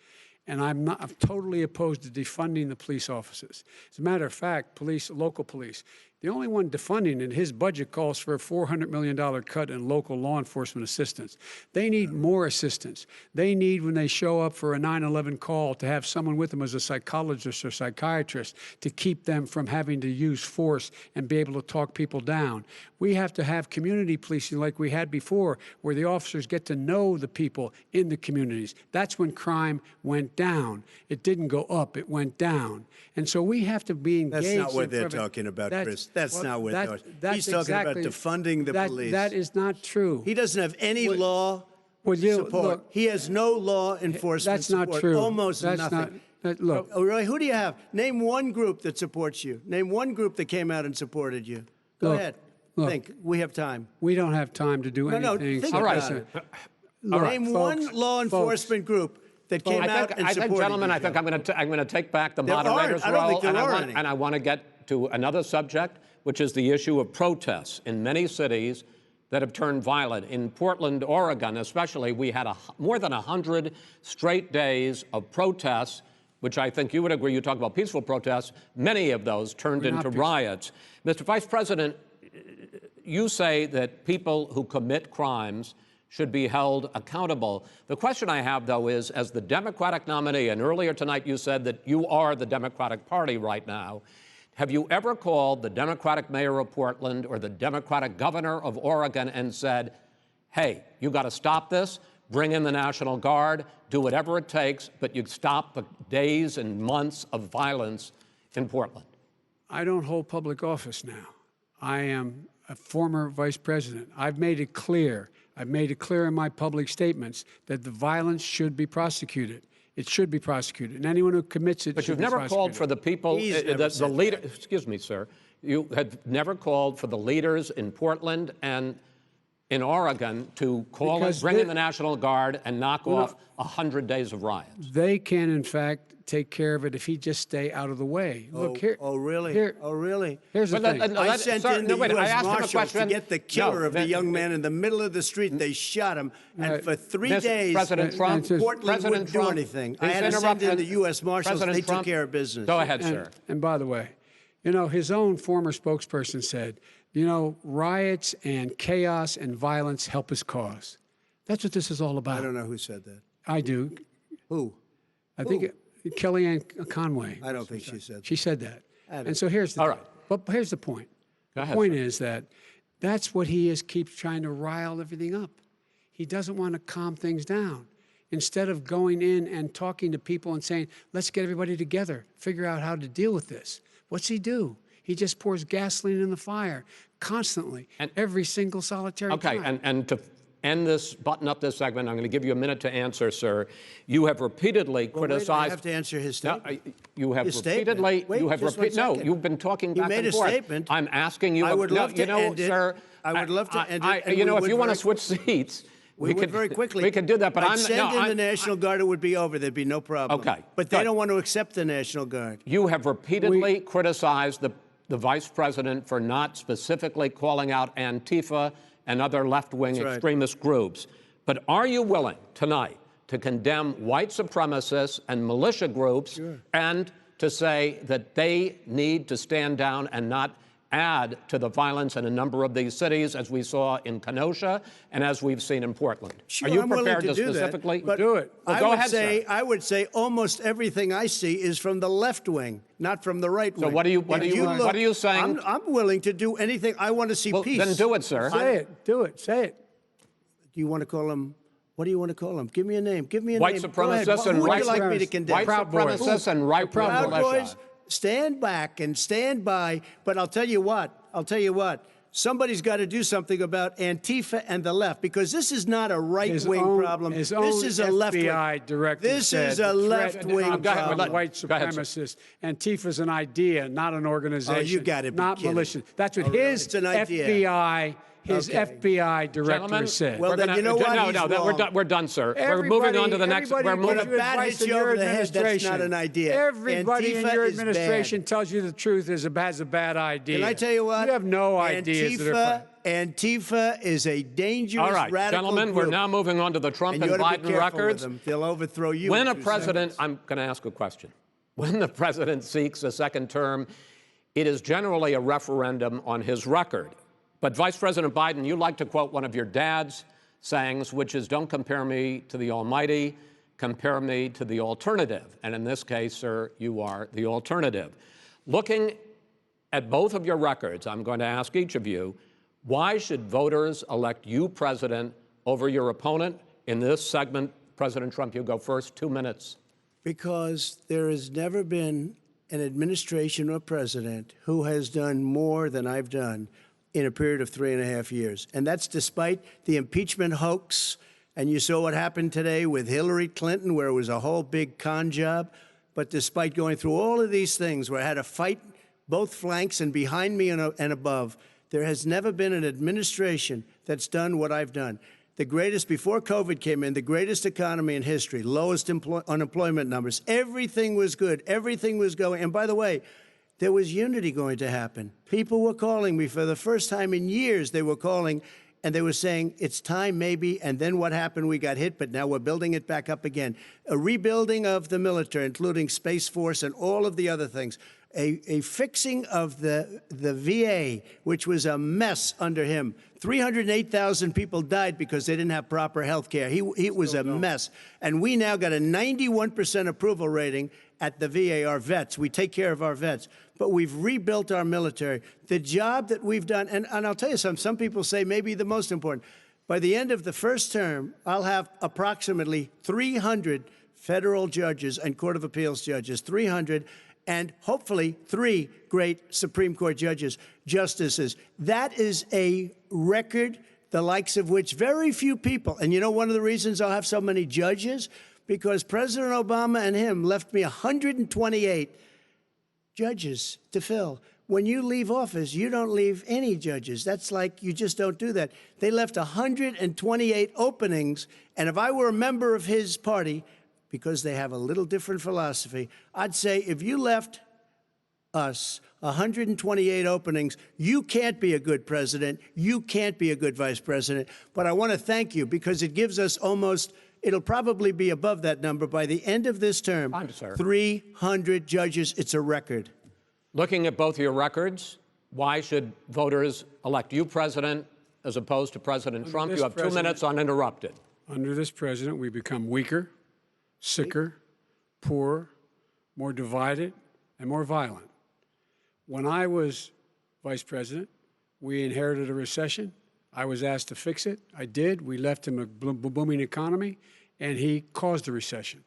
And I'm totally opposed to defunding the police officers. As a matter of fact, local police, the only one defunding it, his budget calls for a $400 million cut in local law enforcement assistance. They need more assistance. They need, when they show up for a 9/11 call, to have someone with them as a psychologist or psychiatrist to keep them from having to use force and be able to talk people down. We have to have community policing like we had before, where the officers get to know the people in the communities. That's when crime went down. It didn't go up, it went down. And so we have to be engaged. That's not what they're talking about, Chris. That's not what they're talking about. He's talking about defunding the police. That is not true. He doesn't have any law support. Look, he has no law enforcement support. That's not true. Almost nothing. Look. Oh, really? Who do you have? Name one group that supports you. Name one group that came out and supported you. Go ahead. Look, think. We have time. We don't have time to do anything. No, think about it. Name one law enforcement group that came out and supported gentlemen, you, I think I'm going to take back the moderator's I don't think role, there are any. and I want to get to another subject, which is the issue of protests in many cities that have turned violent. In Portland, Oregon, especially, we had more than 100 straight days of protests, which I think you would agree. You talk about peaceful protests. Many of those turned into riots. Mr. Vice President, you say that people who commit crimes should be held accountable. The question I have, though, is, as the Democratic nominee, and earlier tonight you said that you are the Democratic Party right now, have you ever called the Democratic mayor of Portland or the Democratic governor of Oregon and said, hey, you got to stop this, bring in the National Guard, do whatever it takes, but you stop the days and months of violence in Portland? I don't hold public office now. I am a former vice president. I've made it clear in my public statements that the violence should be prosecuted. It should be prosecuted, and anyone who commits it. But you've never called for the people, the leader. Excuse me, sir. You had never called for the leaders in Portland and in Oregon to bring in the National Guard and knock off 100 days of riots. They can, in fact, take care of it if he just stay out of the way. Look here. Oh, really? Oh, really? Here's the thing. I sent in the U.S. Marshals to get the killer of the young man in the middle of the street. They shot him, and for 3 days, President Trump, Portland wouldn't do anything. I had to send in the U.S. Marshals. They took care of business. Go ahead, sir. And by the way, you know, his own former spokesperson said, you know, riots and chaos and violence help his cause. That's what this is all about. I don't know who said that. I do. Who? I think Kellyanne Conway. I don't think she said that. She said that. And so here's the all right. But here's the point. Go ahead, the point is that that's what he is, keeps trying to rile everything up. He doesn't want to calm things down. Instead of going in and talking to people and saying, let's get everybody together, figure out how to deal with this. What's he do? He just pours gasoline in the fire constantly, and every single solitary time. Okay, and to end this, button up this segment, I'm going to give you a minute to answer, sir. You have repeatedly criticized. Wait, I have to answer his statement. No, you have his repeatedly. Statement. Wait, you have repeatedly. No, you've been talking back and forth. You made a statement. I'm asking you. I would love to end it. Sir. I would love to end it. You know, if you want to switch seats. We could very quickly. We could do that, but I'd send in the National Guard, it would be over. There'd be no problem. Okay. But they don't want to accept the National Guard. You have repeatedly criticized the vice president for not specifically calling out Antifa and other left-wing extremist groups. But are you willing tonight to condemn white supremacists and militia groups and to say that they need to stand down and not add to the violence in a number of these cities, as we saw in Kenosha and as we've seen in Portland? Sure, are you I'm prepared willing to do specifically that, but do it? Well, go ahead, sir. I would say almost everything I see is from the left wing, not from the right wing. So what are you saying? I'm willing to do anything. I want to see peace. Then do it, sir. Say it. Do it. Say it. Do you want to call him? What do you want to call him? Give me a name. Give me a white name. Supremacists and who would you like me to condemn? White supremacists and right-wing Proud militia. Boys, stand back and stand by. But I'll tell you what. somebody's got to do something about Antifa and the left, because this is not a right-wing problem. His This own is a left-wing. FBI director This said is a the threat left-wing comes from problem. white Go ahead, sir. supremacists. Antifa's an idea, not an organization. Oh, you gotta be not kidding. militia. That's what Oh, really? his It's an idea. FBI, Okay. FBI director Gentlemen, said. Well, we're then gonna- you know what? No, He's no, wrong. we're done, sir. We're Everybody- moving on to the next. everybody We're gives moving. you When a bat advice hits in you your over the head, that's administration. not an idea. Everybody in Antifa your is administration bad. tells you the truth has a bad idea. Can I tell you what? You have no ideas. that are Antifa is a dangerous All right, radical gentlemen, group. we're now moving on to the Trump And and you ought to be Biden careful with records. them. They'll overthrow you. When in a 2 president, seconds. I'm going to ask a question. When the president seeks a second term, it is generally a referendum on his record. But Vice President Biden, you like to quote one of your dad's sayings, which is, don't compare me to the almighty, compare me to the alternative. And in this case, sir, you are the alternative. Looking at both of your records, I'm going to ask each of you, why should voters elect you president over your opponent? In this segment, President Trump, you go first, 2 minutes. Because there has never been an administration or president who has done more than I've done in a period of 3.5 years. And that's despite the impeachment hoax. And you saw what happened today with Hillary Clinton, where it was a whole big con job. But despite going through all of these things, where I had to fight both flanks and behind me and above, there has never been an administration that's done what I've done. The greatest, before COVID came in, the greatest economy in history, lowest unemployment numbers. Everything was good. Everything was going. And by the way, there was unity going to happen. People were calling me for the first time in years. They were calling and they were saying, it's time maybe. And then what happened? We got hit, but now we're building it back up again. A rebuilding of the military, including Space Force and all of the other things. A fixing of the VA, which was a mess under him. 308,000 people died because they didn't have proper health care. It was a mess. And we now got a 91% approval rating at the VA, our vets. We take care of our vets. But we've rebuilt our military. The job that we've done, and I'll tell you something, some people say maybe the most important. By the end of the first term, I'll have approximately 300 federal judges and Court of Appeals judges, 300, and hopefully 3 great Supreme Court justices. That is a record, the likes of which very few people, and you know one of the reasons I'll have so many judges? Because President Obama and him left me 128 judges to fill. When you leave office, you don't leave any judges. That's like, you just don't do that. They left 128 openings, and if I were a member of his party, because they have a little different philosophy, I'd say if you left us 128 openings, you can't be a good president, you can't be a good vice president. But I want to thank you because it gives us almost, it'll probably be above that number by the end of this term. 300 judges, it's a record. Looking at both your records, why should voters elect you president as opposed to President Trump? You have 2 minutes uninterrupted. Under this president, we become weaker, sicker, poorer, more divided, and more violent. When I was vice president, we inherited a recession. I was asked to fix it. I did. We left him a booming economy, and he caused the recession.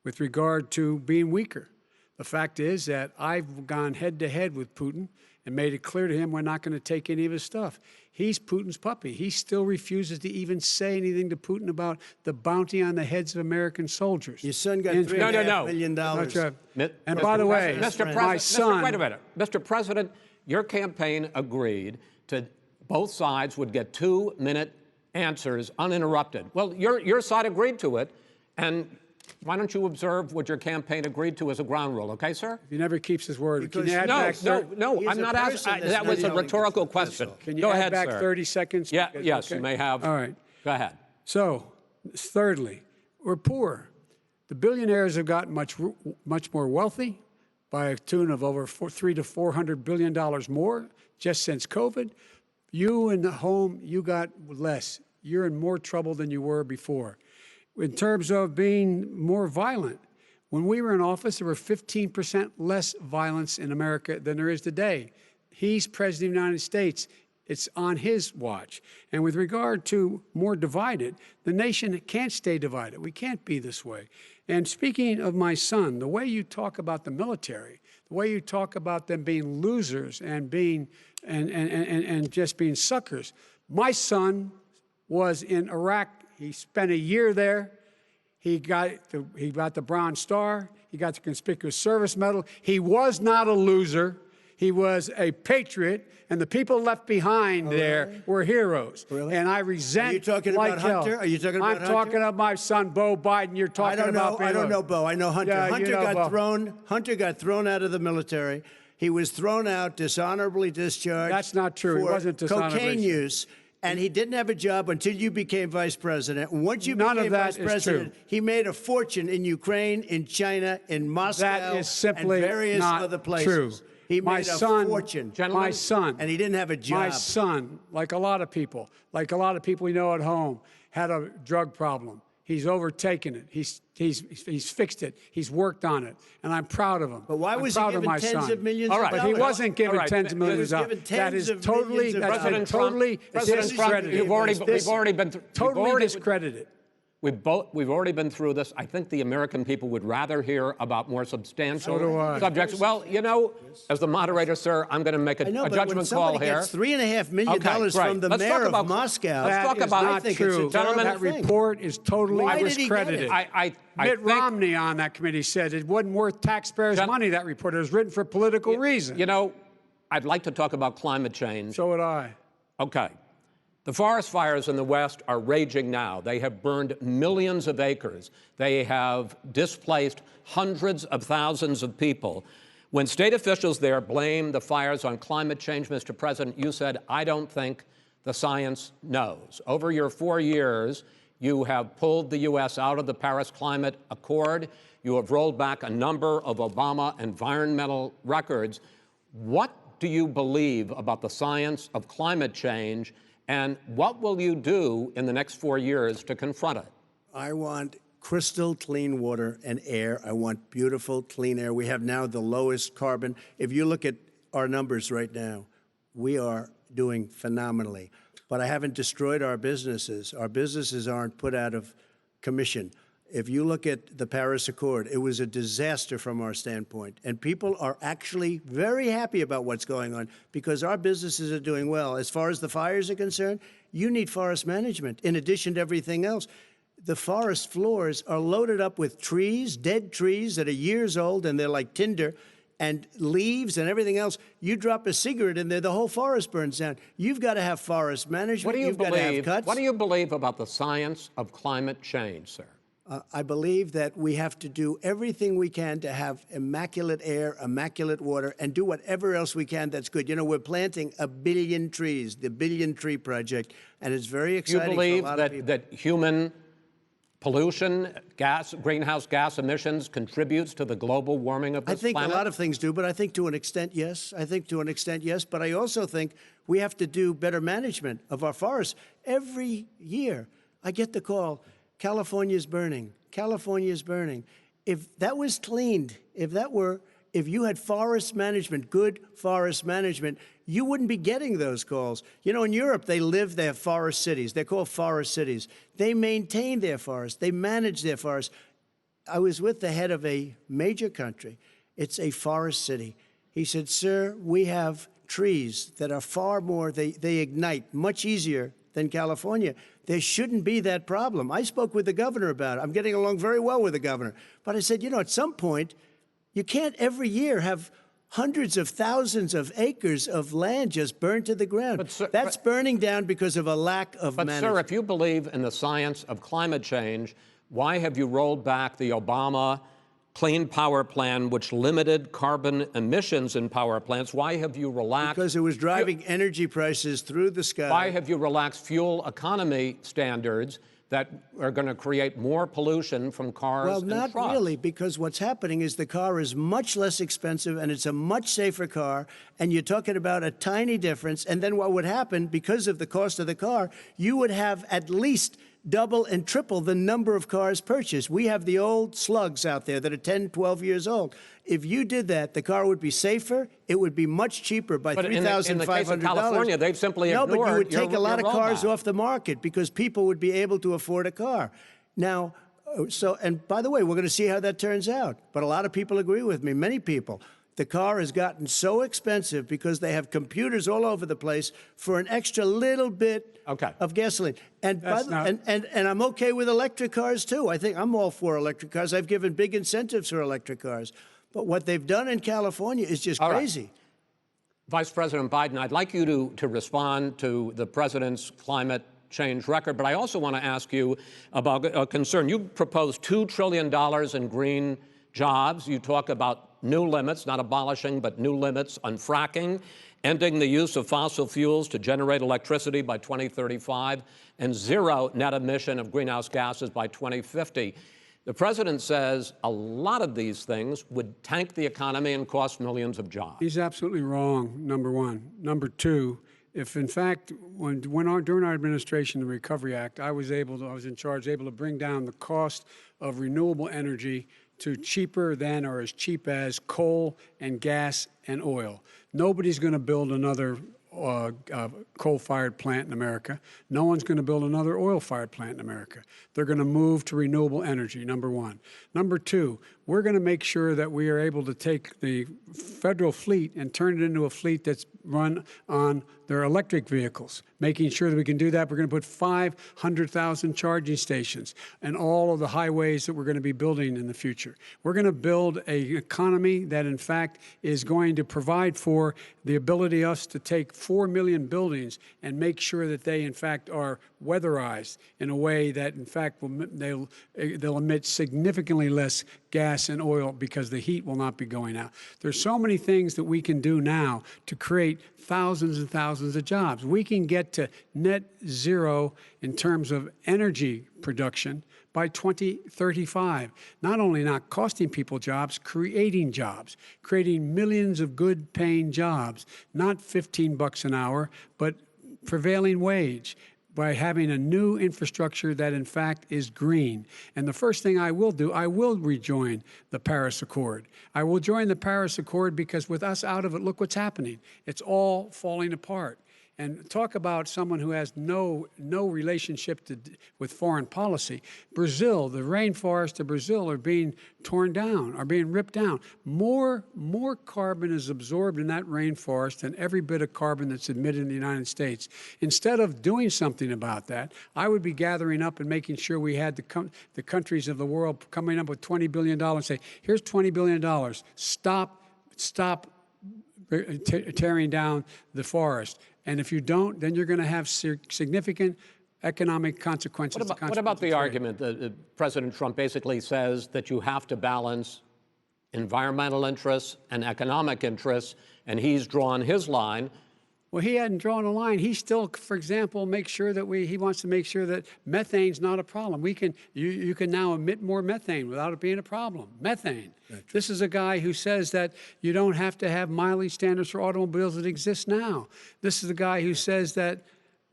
With regard to being weaker, the fact is that I've gone head-to-head with Putin and made it clear to him we're not going to take any of his stuff. He's Putin's puppy. He still refuses to even say anything to Putin about the bounty on the heads of American soldiers. Your son got $3.5 million. And by the way, my son... Wait a minute. Mr. President, your campaign agreed to both sides would get 2-minute answers uninterrupted. Well, your side agreed to it, and why don't you observe what your campaign agreed to as a ground rule, okay, sir? He never keeps his word. Can you add No, I'm not asking. That was a rhetorical question. Can you Go add ahead, back sir. 30 seconds? Yeah, Because- yes, okay. you may have. All right. Go ahead. So, thirdly, we're poor. The billionaires have gotten much more wealthy by a tune of over $300 to $400 billion more just since COVID. You in the home, you got less. You're in more trouble than you were before. In terms of being more violent, when we were in office, there were 15% less violence in America than there is today. He's president of the United States. It's on his watch. And with regard to more divided, the nation can't stay divided. We can't be this way. And speaking of my son, the way you talk about the the way you talk about them being losers and being and just being suckers. My son was in Iraq. He spent a year there. He got the Bronze Star. He got the Conspicuous Service Medal. He was not a loser. He was a patriot, and the people left behind there were heroes. Really? And I resent. Are you talking like about hell. Hunter? Are you talking about Hunter? I'm talking about my son, Beau Biden. You're talking about. I don't know Beau. I know Hunter. Yeah, Hunter you know got Beau. thrown. Hunter got thrown out of the military. He was thrown out, dishonorably discharged. That's not true. He For wasn't dishonorably cocaine discharged. use. And he didn't have a job until you became vice president. And once you None became of that vice is president, true. he made a fortune in Ukraine, in China, in Moscow, That is simply and various not other places. true. He My made a son, fortune. my son, and he didn't have a job. My son, like a lot of people we know at home, had a drug problem. He's overtaken it. He's fixed it. He's worked on it, and I'm proud of him. But why was he proud of given my tens son. of millions All of right. But dollars? he wasn't given All right. tens of millions of He was dollars. given That tens is of totally, millions of that's dollars. been totally President Trump, discredited. we've already been through. Totally discredited. We've already been through this. I think the American people would rather hear about more substantial So do I. subjects. Well, you know, as the moderator, sir, I'm going to make a I know, but when judgment call somebody here. gets $3.5 million Okay, great. from the Let's mayor talk about- of Moscow, let's talk That is about- not I think true. it's a terrible That thing. report is totally Why did he get discredited. it? I Mitt think, Romney on that committee said it wasn't worth taxpayers' money, that report. It was written for political reasons. you know, I'd like to talk about climate change. So would I. Okay. The forest fires in the West are raging now. They have burned millions of acres. They have displaced hundreds of thousands of people. When state officials there blame the fires on climate change, Mr. President, you said, I don't think the science knows. Over your 4 years, you have pulled the U.S. out of the Paris Climate Accord. You have rolled back a number of Obama environmental records. What do you believe about the science of climate change, and what will you do in the next 4 years to confront it? I want crystal clean water and air. I want beautiful, clean air. We have now the lowest carbon. If you look at our numbers right now, we are doing phenomenally. But I haven't destroyed our businesses. Our businesses aren't put out of commission. If you look at the Paris Accord, it was a disaster from our standpoint. And people are actually very happy about what's going on because our businesses are doing well. As far as the fires are concerned, you need forest management in addition to everything else. The forest floors are loaded up with trees, dead trees that are years old, and they're like tinder, and leaves and everything else. You drop a cigarette in there, the whole forest burns down. You've got to have forest management. What do you You've got to have cuts. What do you believe about the science of climate change, sir? I believe that we have to do everything we can to have immaculate air, immaculate water, and do whatever else we can that's good. You know, we're planting 1 billion trees, the Billion Tree Project, and it's very exciting for a lot of people. that human pollution, greenhouse gas emissions contributes to the global warming of this I think planet? a lot of things do, but I think to an extent, yes. I think to an extent, yes. But I also think we have to do better management of our forests. Every year, I get the call, California's burning. California's burning. If that was cleaned, if you had forest management, good forest management, you wouldn't be getting those calls. You know, in Europe, they have forest cities. They're called forest cities. They maintain their forests. They manage their forests. I was with the head of a major country. It's a forest city. He said, sir, we have trees that are far more, they ignite much easier than California. There shouldn't be that problem. I spoke with the governor about it. I'm getting along very well with the governor. But I said, you know, at some point, you can't every year have hundreds of thousands of acres of land just burned to the ground. But, sir, that's burning down because of a lack of management. But, sir, if you believe in the science of climate change, why have you rolled back the Obama Clean Power Plan, which limited carbon emissions in power plants? Why have you relaxed? Because it was driving energy prices through the sky. Why have you relaxed fuel economy standards that are going to create more pollution from cars and trucks? Well, not really, because what's happening is the car is much less expensive and it's a much safer car, and you're talking about a tiny difference. And then what would happen, because of the cost of the car, you would have at least double and triple the number of cars purchased. We have the old slugs out there that are 10, 12 years old. If you did that, the car would be safer. It would be much cheaper by $3,500. In the case of California, they've simply ignored No, but you would take a lot of cars rollback. off the market because people would be able to afford a car. Now, and by the way, we're going to see how that turns out. But a lot of people agree with me, many people. The car has gotten so expensive because they have computers all over the place for an extra little bit of gasoline. And, and I'm okay with electric cars, too. I think I'm all for electric cars. I've given big incentives for electric cars. But what they've done in California is just crazy. Right. Vice President Biden, I'd like you to respond to the president's climate change record, but I also want to ask you about a concern. You proposed $2 trillion in green jobs. You talk about new limits, not abolishing, but new limits on fracking, ending the use of fossil fuels to generate electricity by 2035, and zero net emission of greenhouse gases by 2050. The president says a lot of these things would tank the economy and cost millions of jobs. He's absolutely wrong, number one. Number two, if in fact, during our administration, the Recovery Act, I was in charge, able to bring down the cost of renewable energy to cheaper than or as cheap as coal and gas and oil. Nobody's going to build another coal-fired plant in America. No one's going to build another oil-fired plant in America. They're going to move to renewable energy, number one. Number two, we're going to make sure that we are able to take the federal fleet and turn it into a fleet that's run on their electric vehicles. Making sure that we can do that, we're going to put 500,000 charging stations and all of the highways that we're going to be building in the future. We're going to build an economy that, in fact, is going to provide for the ability of us to take 4 million buildings and make sure that they, in fact, are weatherized in a way that, in fact, they'll emit significantly less gas and oil because the heat will not be going out. There's so many things that we can do now to create thousands and thousands of jobs. We can get to net zero in terms of energy production by 2035. Not only not costing people jobs, creating millions of good paying jobs, not 15 bucks an hour, but prevailing wage, by having a new infrastructure that, in fact, is green. And the first thing I will do, I will rejoin the Paris Accord. I will join the Paris Accord because with us out of it, look what's happening. It's all falling apart. And talk about someone who has no relationship with foreign policy. Brazil, the rainforests of Brazil are being torn down, are being ripped down. More carbon is absorbed in that rainforest than every bit of carbon that's emitted in the United States. Instead of doing something about that, I would be gathering up and making sure we had the countries of the world coming up with $20 billion and say, here's $20 billion. Stop tearing down the forest. And if you don't, then you're going to have significant economic consequences. What about the argument that President Trump basically says that you have to balance environmental interests and economic interests, and he's drawn his line? Well, he hadn't drawn a line. He still, for example, he wants to make sure that methane's not a problem. You can now emit more methane without it being a problem. Methane. This is a guy who says that you don't have to have mileage standards for automobiles that exist now. This is a guy who says that,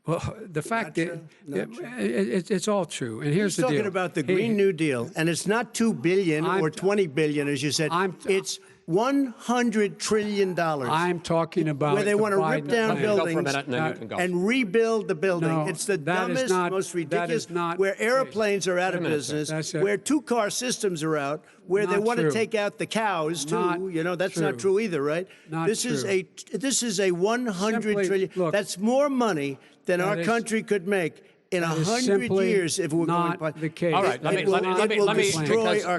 well, the fact that it's all true. And here's the deal. He's talking about the Green New Deal, and it's not $2 billion or $20 billion, as you said. It's $100 trillion. I'm talking about where they want to rip down buildings and rebuild the building. No, it's the dumbest, most ridiculous. Where airplanes are out of business, where two-car systems are out, where they want to take out the cows too. That's not true either, right? This is a $100 trillion. Look, that's more money than our country could make in 100 years if we're not going. The case. All right, let me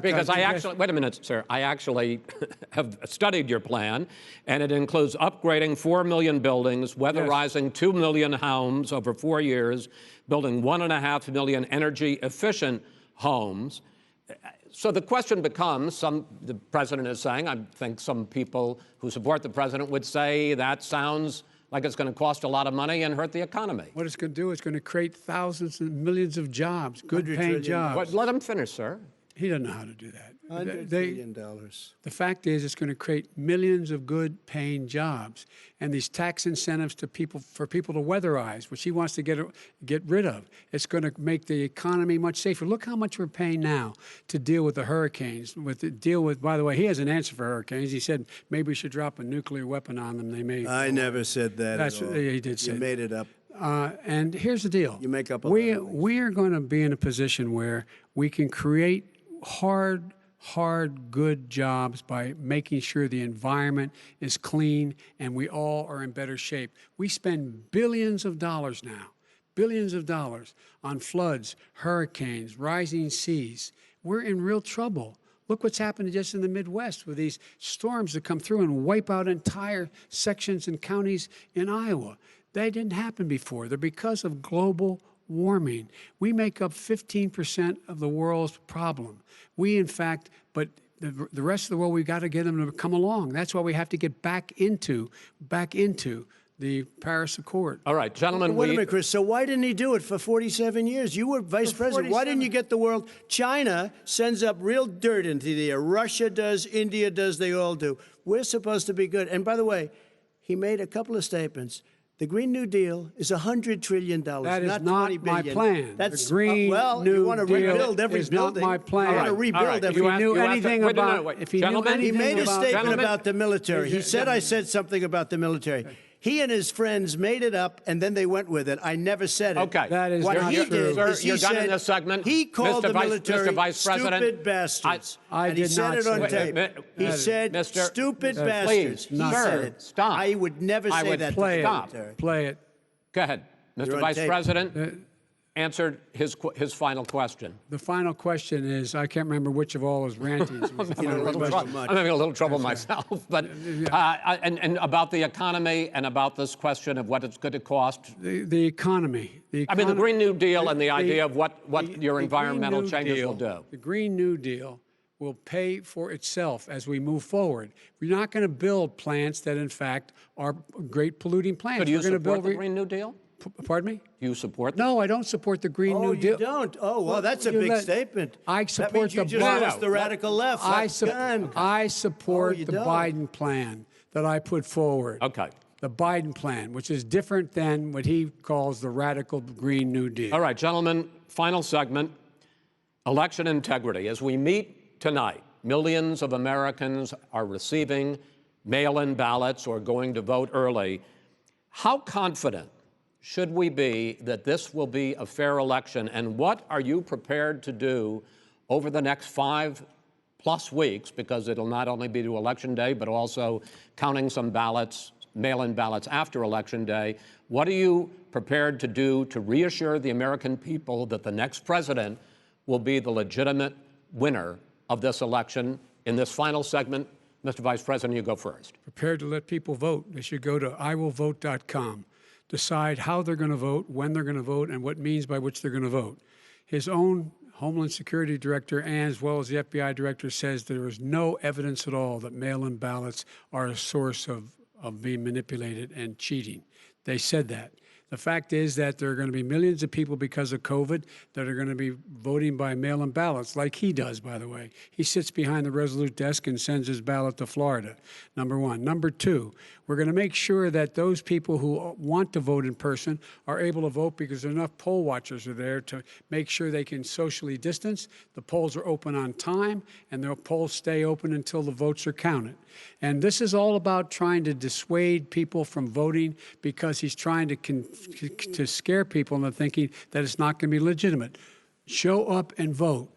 because I actually wait a minute, sir. I actually have studied your plan, and it includes upgrading 4 million buildings, weatherizing 2 million homes over 4 years, building 1.5 million energy-efficient homes. So the question becomes: the president is saying, I think some people who support the president would say that sounds like it's going to cost a lot of money and hurt the economy. What it's going to do is going to create thousands and millions of jobs, good-paying jobs. Let him finish, sir. He doesn't know how to do that. $100 billion. The fact is, it's going to create millions of good-paying jobs, and these tax incentives for people to weatherize, which he wants to get rid of. It's going to make the economy much safer. Look how much we're paying now to deal with the hurricanes. By the way, he has an answer for hurricanes. He said maybe we should drop a nuclear weapon on them. They may. I never said that. At all. He did say. You made it up. And here's the deal. You make up. We are going to be in a position where we can create hard hard, good jobs by making sure the environment is clean and we all are in better shape. We spend billions of dollars now, billions of dollars on floods, hurricanes, rising seas. We're in real trouble. Look what's happened just in the Midwest with these storms that come through and wipe out entire sections and counties in Iowa. That didn't happen before. They're because of global warming. We make up 15% of the world's problem. We, in fact, but the rest of the world, we've got to get them to come along. That's why we have to get back into the Paris Accord. All right, gentlemen. Wait a minute, Chris. So why didn't he do it for 47 years? You were vice president. Why didn't you get the world? China sends up real dirt into the air. Russia does. India does. They all do. We're supposed to be good. And by the way, he made a couple of statements. The Green New Deal is $100 trillion, that is not not $20 my billion. plan. That's the Green well, New you want to Deal rebuild every is building. not my plan. You want to rebuild every. If he knew anything about, if he knew anything he made a about, statement about the military. He said I said something about the military. He and his friends made it up, and then they went with it. I never said it. Okay. That is what not he true. did Sir, is he you're done in said this segment. he called the military Mr. Vice President, stupid bastards. I and he did said not it on say tape. that. He said Mr. stupid Please, bastards. He sir, said it. stop. I would never say would that play to the it. military. Play it. Go ahead. You're Mr. on Vice tape. President answered his final question. The final question is, I can't remember which of all his rantings was the final question. I'm having a little trouble myself, but and about the economy and about this question of what it's going to cost. The economy. I mean, the Green New Deal and the idea of what your the environmental Green New changes Deal, will do. The Green New Deal will pay for itself as we move forward. We're not going to build plants that, in fact, are great polluting plants. So do you We're going to support build the Green New Deal? Pardon me? Do you support that? No, I don't support the Green New Deal. You don't? Oh, well, that's a big statement. I that support means you the just lost the radical left. I Oh, support you the don't. Biden plan that I put forward. Okay. The Biden plan, which is different than what he calls the radical Green New Deal. All right, gentlemen, final segment, election integrity. As we meet tonight, millions of Americans are receiving mail-in ballots or going to vote early. How confident should we be that this will be a fair election, and what are you prepared to do over the next 5+ weeks, because it'll not only be to Election Day, but also counting some ballots, mail-in ballots after Election Day. What are you prepared to do to reassure the American people that the next president will be the legitimate winner of this election? In this final segment, Mr. Vice President, you go first. Prepared to let people vote. They should go to iwillvote.com. Decide how they're going to vote, when they're going to vote, and what means by which they're going to vote. His own Homeland Security Director, and as well as the FBI Director, says there is no evidence at all that mail-in ballots are a source of being manipulated and cheating. They said that. The fact is that there are going to be millions of people because of COVID that are going to be voting by mail-in ballots, like he does, by the way. He sits behind the Resolute desk and sends his ballot to Florida, number one. Number two, we're going to make sure that those people who want to vote in person are able to vote because enough poll watchers are there to make sure they can socially distance. The polls are open on time, and the polls stay open until the votes are counted. And this is all about trying to dissuade people from voting because he's trying to scare people into thinking that it's not going to be legitimate. Show up and vote.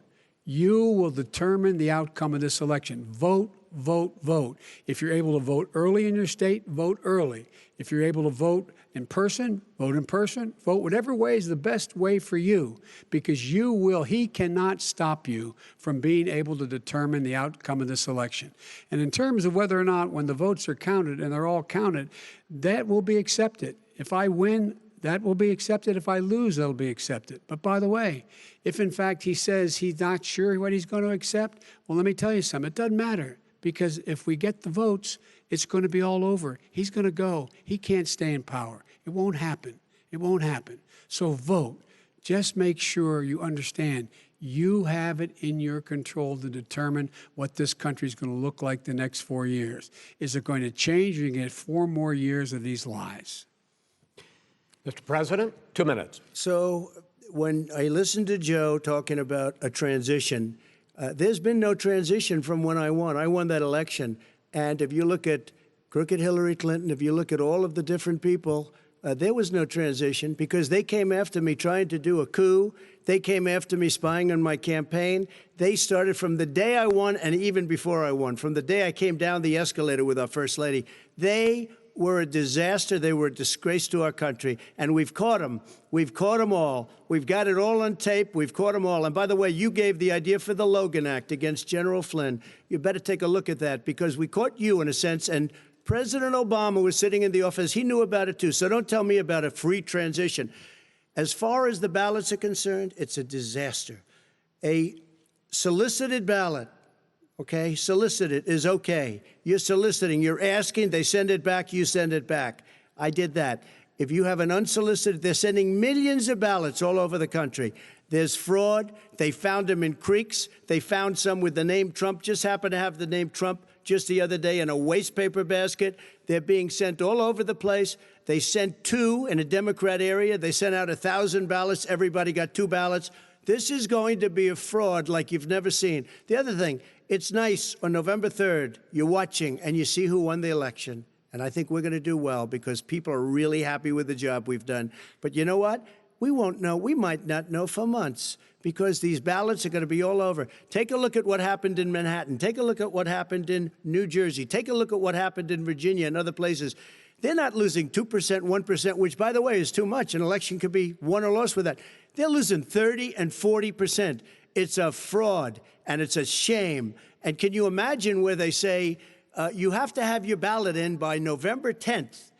You will determine the outcome of this election. Vote, vote, vote. If you're able to vote early in your state, vote early. If you're able to vote in person, vote in person. Vote whatever way is the best way for you, because he cannot stop you from being able to determine the outcome of this election. And in terms of whether or not, when the votes are counted, and they're all counted, that will be accepted. If I win, that will be accepted. If I lose, that'll be accepted. But by the way, if in fact he says he's not sure what he's going to accept, well, let me tell you something. It doesn't matter, because if we get the votes, it's going to be all over. He's going to go. He can't stay in power. It won't happen. It won't happen. So vote. Just make sure you understand you have it in your control to determine what this country is going to look like the next 4 years. Is it going to change, or you get 4 more years of these lies? Mr. President, 2 minutes. So when I listened to Joe talking about a transition, there's been no transition from when I won. I won that election. And if you look at crooked Hillary Clinton, if you look at all of the different people, There was no transition because they came after me trying to do a coup. They came after me spying on my campaign. They started from the day I won and even before I won, from the day I came down the escalator with our First Lady. They were a disaster. They were a disgrace to our country. And we've caught them. We've caught them all. We've got it all on tape. We've caught them all. And by the way, you gave the idea for the Logan Act against General Flynn. You better take a look at that because we caught you in a sense. And President Obama was sitting in the office. He knew about it, too. So don't tell me about a free transition. As far as the ballots are concerned, it's a disaster. A solicited ballot, okay, solicited is okay. You're soliciting. You're asking. They send it back. You send it back. I did that. If you have an unsolicited, they're sending millions of ballots all over the country. There's fraud. They found them in creeks. They found some with the name Trump, just happened to have the name Trump just the other day in a waste paper basket. They're being sent all over the place. They sent 2 in a Democrat area. They sent out 1,000 ballots. Everybody got 2 ballots. This is going to be a fraud like you've never seen. The other thing, it's nice on November 3rd, you're watching and you see who won the election. And I think we're going to do well because people are really happy with the job we've done. But you know what? We won't know. We might not know for months because these ballots are going to be all over. Take a look at what happened in Manhattan. Take a look at what happened in New Jersey. Take a look at what happened in Virginia and other places. They're not losing 2%, 1%, which, by the way, is too much. An election could be won or lost with that. They're losing 30 and 40%. It's a fraud, and it's a shame. And can you imagine where they say you have to have your ballot in by November 10th?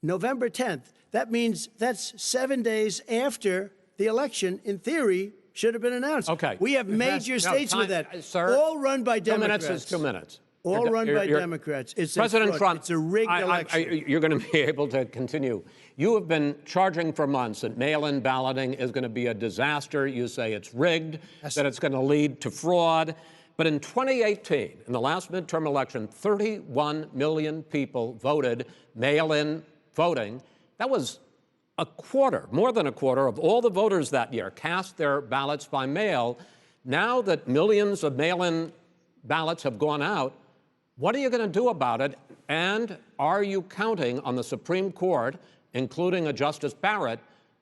November 10th. That means that's 7 days after the election, in theory, should have been announced. Okay. We have major states with that, sir, all run by Democrats. 2 minutes is 2 minutes. All run by Democrats. It's President Trump, it's a rigged election. you're going to be able to continue. You have been charging for months that mail-in balloting is going to be a disaster. You say it's rigged, that it's going to lead to fraud. But in 2018, in the last midterm election, 31 million people voted mail-in voting. That was a quarter, more than a quarter of all the voters that year cast their ballots by mail. Now that millions of mail-in ballots have gone out, what are you going to do about it? And are you counting on the Supreme Court, including a Justice Barrett,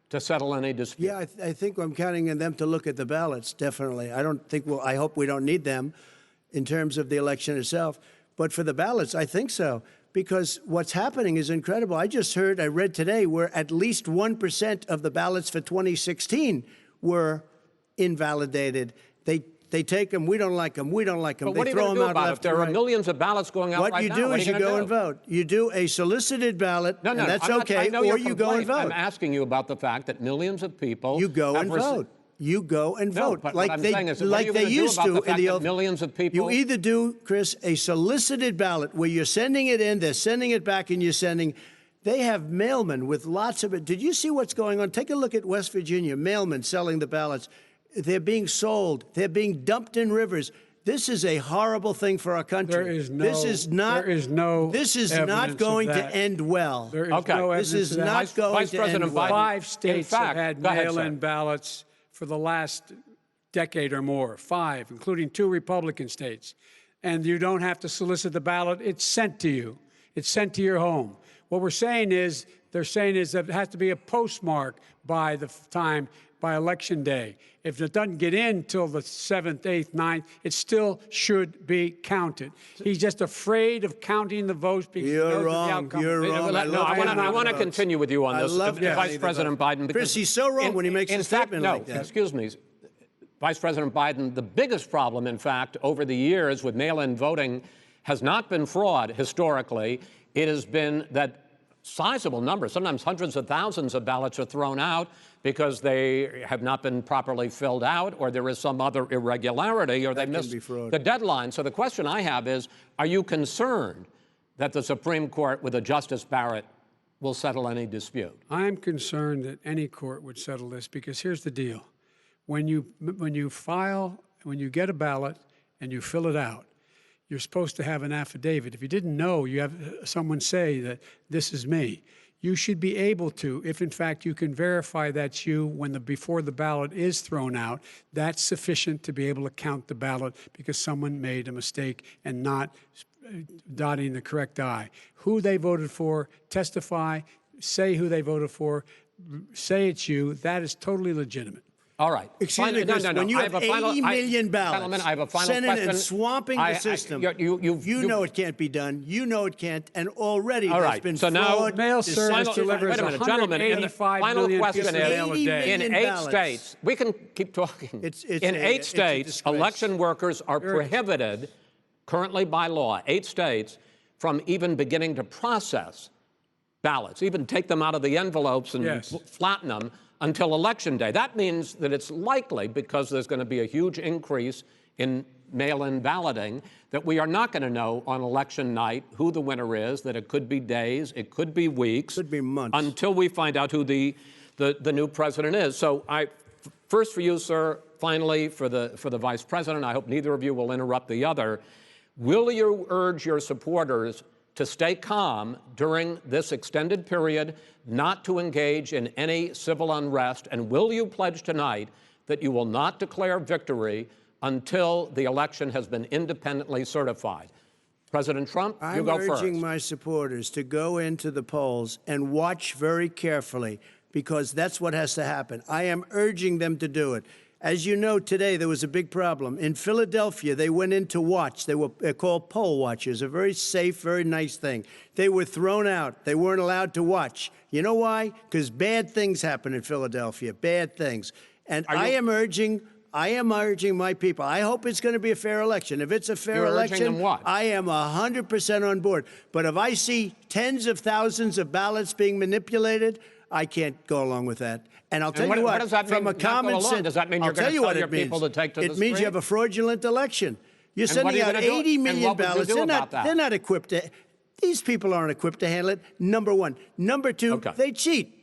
to settle any dispute? Yeah, I think I'm counting on them to look at the ballots, definitely. I hope we don't need them in terms of the election itself. But for the ballots, I think so. Because what's happening is incredible. I read today, where at least 1% of the ballots for 2016 were invalidated. They take them, we don't like them, we don't like them. But what they are you throw going to them do out about it? left If there and are right. millions of ballots going out What right you now, do what is are you going to go do? and vote. You do a solicited ballot, No, and that's I okay, know or your you go and complaint. vote. I'm asking you about the fact that millions of people You go and vote. You go and No, vote. but like what I'm they, saying is, what are like you they going to do used about to the in fact the that old. millions of people? You either do, Chris, a solicited ballot where you're sending it in, they're sending it back, and you're sending. They have mailmen with lots of it. Did you see what's going on? Take a look at West Virginia. Mailmen selling the ballots. They're being sold. They're being dumped in rivers. This is a horrible thing for our country. This is not going to end well. There is no evidence This is of that. not going to end well. 5 states fact, have had go ahead, mail-in sir. ballots for the last decade or more. 5, including 2 Republican states. And you don't have to solicit the ballot. It's sent to you. It's sent to your home. What they're saying is that it has to be a postmark by election day. If it doesn't get in till the 7th, 8th, 9th, it still should be counted. He's just afraid of counting the votes because he knows You're the wrong. outcome. You're wrong. I want to continue with you on this, Vice President Biden. Chris, he's so wrong when he makes a statement like that. Excuse me, Vice President Biden, the biggest problem, in fact, over the years with mail-in voting has not been fraud historically. It has been that sizable numbers, sometimes hundreds of thousands of ballots are thrown out because they have not been properly filled out, or there is some other irregularity, or they missed the deadline. So the question I have is, are you concerned that the Supreme Court, with a Justice Barrett, will settle any dispute? I'm concerned that any court would settle this because here's the deal. When you get a ballot and you fill it out, you're supposed to have an affidavit. If you didn't know, you have someone say that this is me. You should be able to, if in fact you can verify that's you before the ballot is thrown out, that's sufficient to be able to count the ballot because someone made a mistake and not dotting the correct I. Who they voted for, testify, say who they voted for, say it's you. That is totally legitimate. All right. Excuse me, Chris, when you I have a final- 80 million ballots Gentlemen, I have a final sent in question. and swamping the system, you know it can't be done. You know it can't. And already All there's right. been So now- fraud. Mail service deception. delivers Wait a minute, gentlemen. In the 185 final million question pieces of mail a is, day. in million 8 ballots. states, we can keep talking. It's in a 8 states, disgrace. election workers are prohibited, currently by law, 8 states, from even beginning to process ballots, even take them out of the envelopes and flatten them until Election Day. That means that it's likely, because there's going to be a huge increase in mail-in balloting, that we are not going to know on election night who the winner is, that it could be days, it could be weeks. Could be months. Until we find out who the new president is. So first for you, sir, finally for the vice president, I hope neither of you will interrupt the other. Will you urge your supporters to stay calm during this extended period, not to engage in any civil unrest? And will you pledge tonight that you will not declare victory until the election has been independently certified? President Trump, you go first. I'm urging my supporters to go into the polls and watch very carefully, because that's what has to happen. I am urging them to do it. As you know, today there was a big problem. In Philadelphia, they went in to watch. They're called poll watchers, a very safe, very nice thing. They were thrown out. They weren't allowed to watch. You know why? Because bad things happen in Philadelphia, bad things. And I am urging my people. I hope it's going to be a fair election. If it's a fair election, them what? I am 100% on board. But if I see tens of thousands of ballots being manipulated, I can't go along with that. And I'll tell you what, does that mean, from a common sense, does that mean you're going to tell your people to take to the street? It means you have a fraudulent election. You're sending out 80 million ballots. They're not equipped to. These people aren't equipped to handle it. Number one. Number two, they cheat.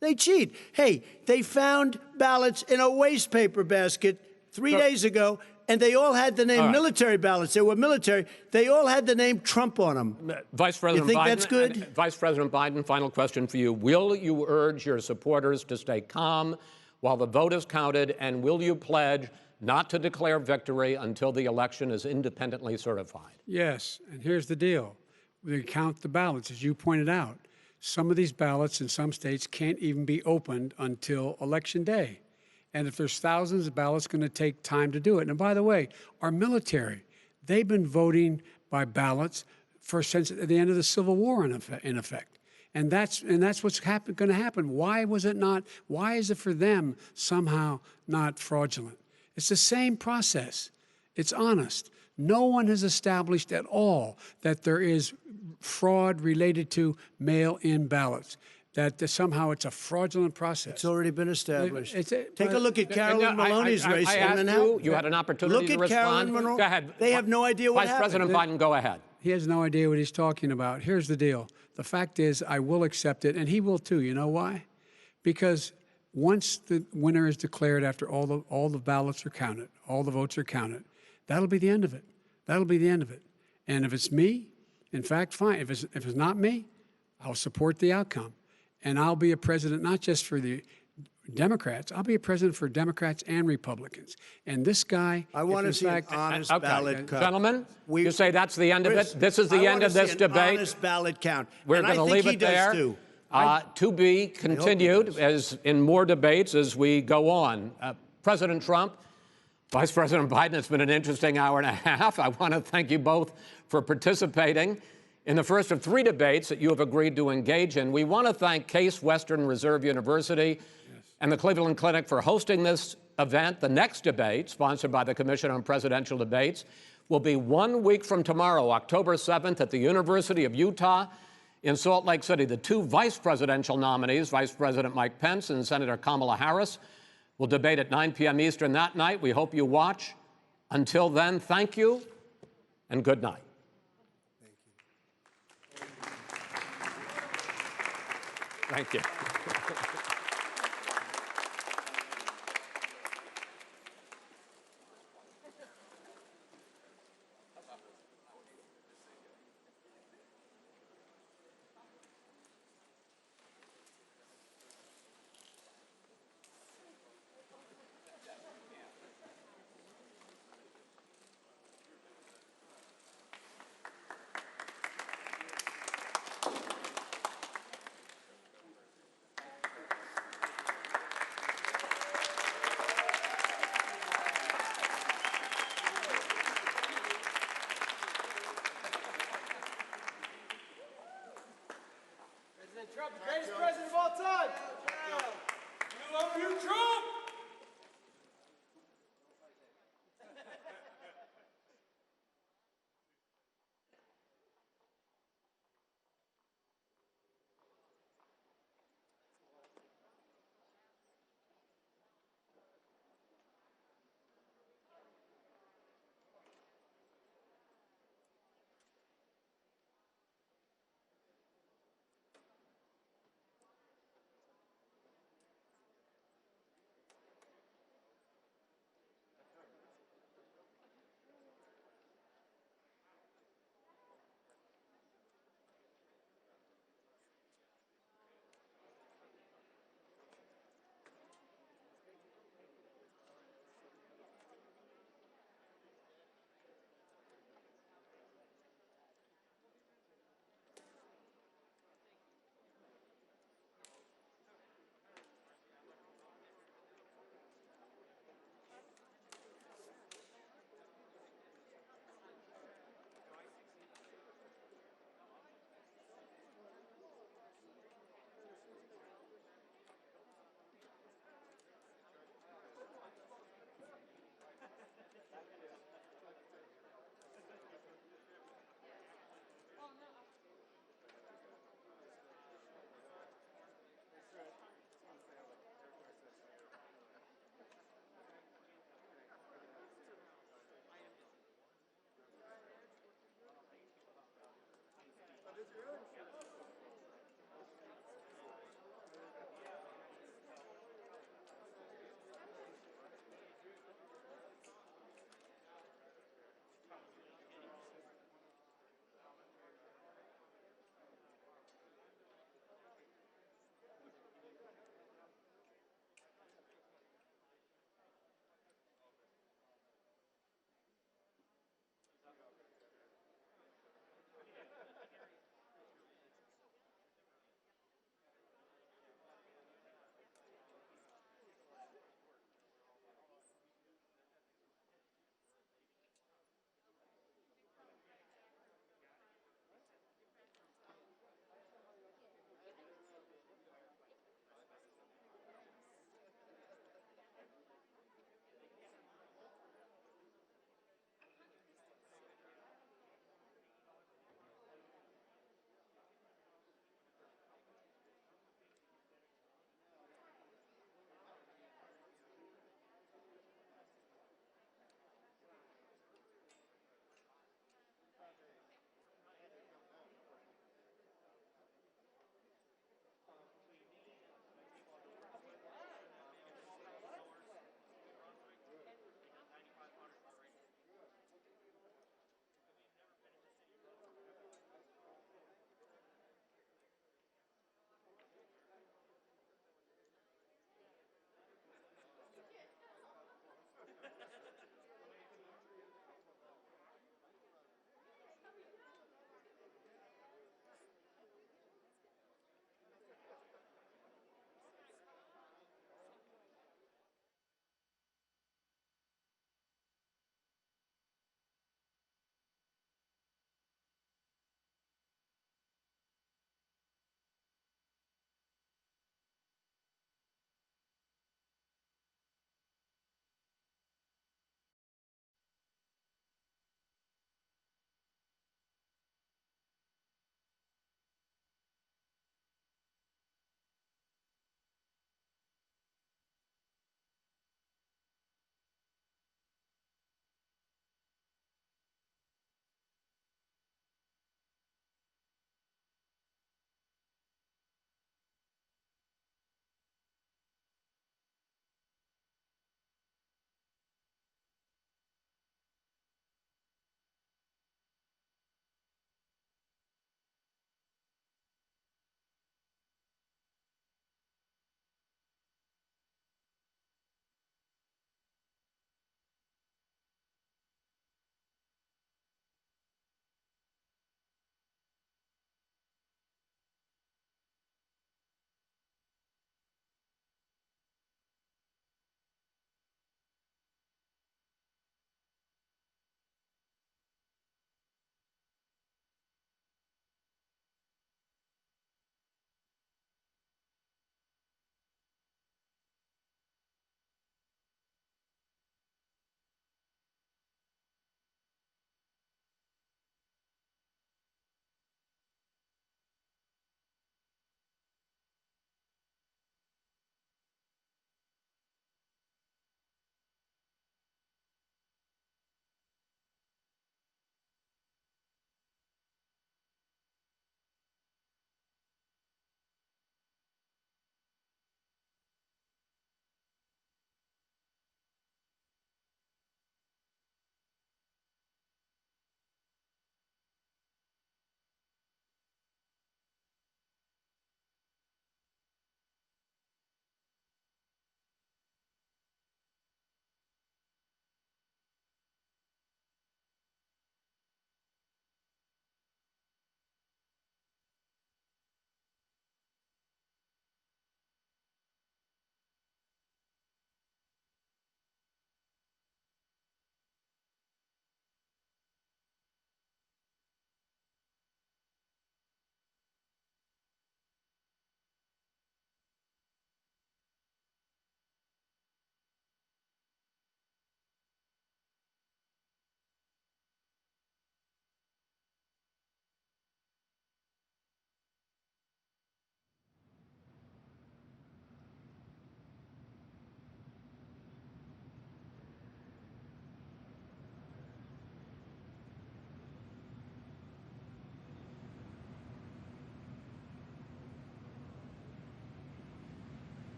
They cheat. Hey, they found ballots in a waste paper basket 3 days ago, and they all had the name military ballots. They were military. They all had the name Trump on them. Vice President you think Biden, that's good? Vice President Biden, final question for you. Will you urge your supporters to stay calm while the vote is counted, and will you pledge not to declare victory until the election is independently certified? Yes, and here's the deal. We count the ballots, as you pointed out. Some of these ballots in some states can't even be opened until Election Day. And if there's thousands of ballots, it's going to take time to do it. And by the way, our military, they've been voting by ballots since the end of the Civil War, in effect. And that's what's going to happen. Why was it not? Why is it for them somehow not fraudulent? It's the same process. It's honest. No one has established at all that there is fraud related to mail-in ballots, that somehow it's a fraudulent process. It's already been established. Take a look at Carolyn Maloney's race. I asked you had an opportunity to respond. Look at Carolyn Maloney. Go ahead. They have no idea what happened. Vice President Biden, go ahead. He has no idea what he's talking about. Here's the deal. The fact is, I will accept it, and he will too. You know why? Because once the winner is declared, after all the ballots are counted, all the votes are counted, that'll be the end of it. That'll be the end of it. And if it's me, in fact, fine. If it's not me, I'll support the outcome. And I'll be a president not just for the Democrats. I'll be a president for Democrats and Republicans. And this guy, I want to see an honest ballot count. Gentlemen, you say that's the end of it? This is the end of this debate? Honest ballot count. We're going to leave it there. To be continued as in more debates as we go on. President Trump, Vice President Biden, it's been an interesting hour and a half. I want to thank you both for participating in the first of 3 debates that you have agreed to engage in. We want to thank Case Western Reserve University and the Cleveland Clinic for hosting this event. The next debate, sponsored by the Commission on Presidential Debates, will be 1 week from tomorrow, October 7th, at the University of Utah in Salt Lake City. The 2 vice presidential nominees, Vice President Mike Pence and Senator Kamala Harris, will debate at 9 p.m. Eastern that night. We hope you watch. Until then, thank you and good night. Thank you.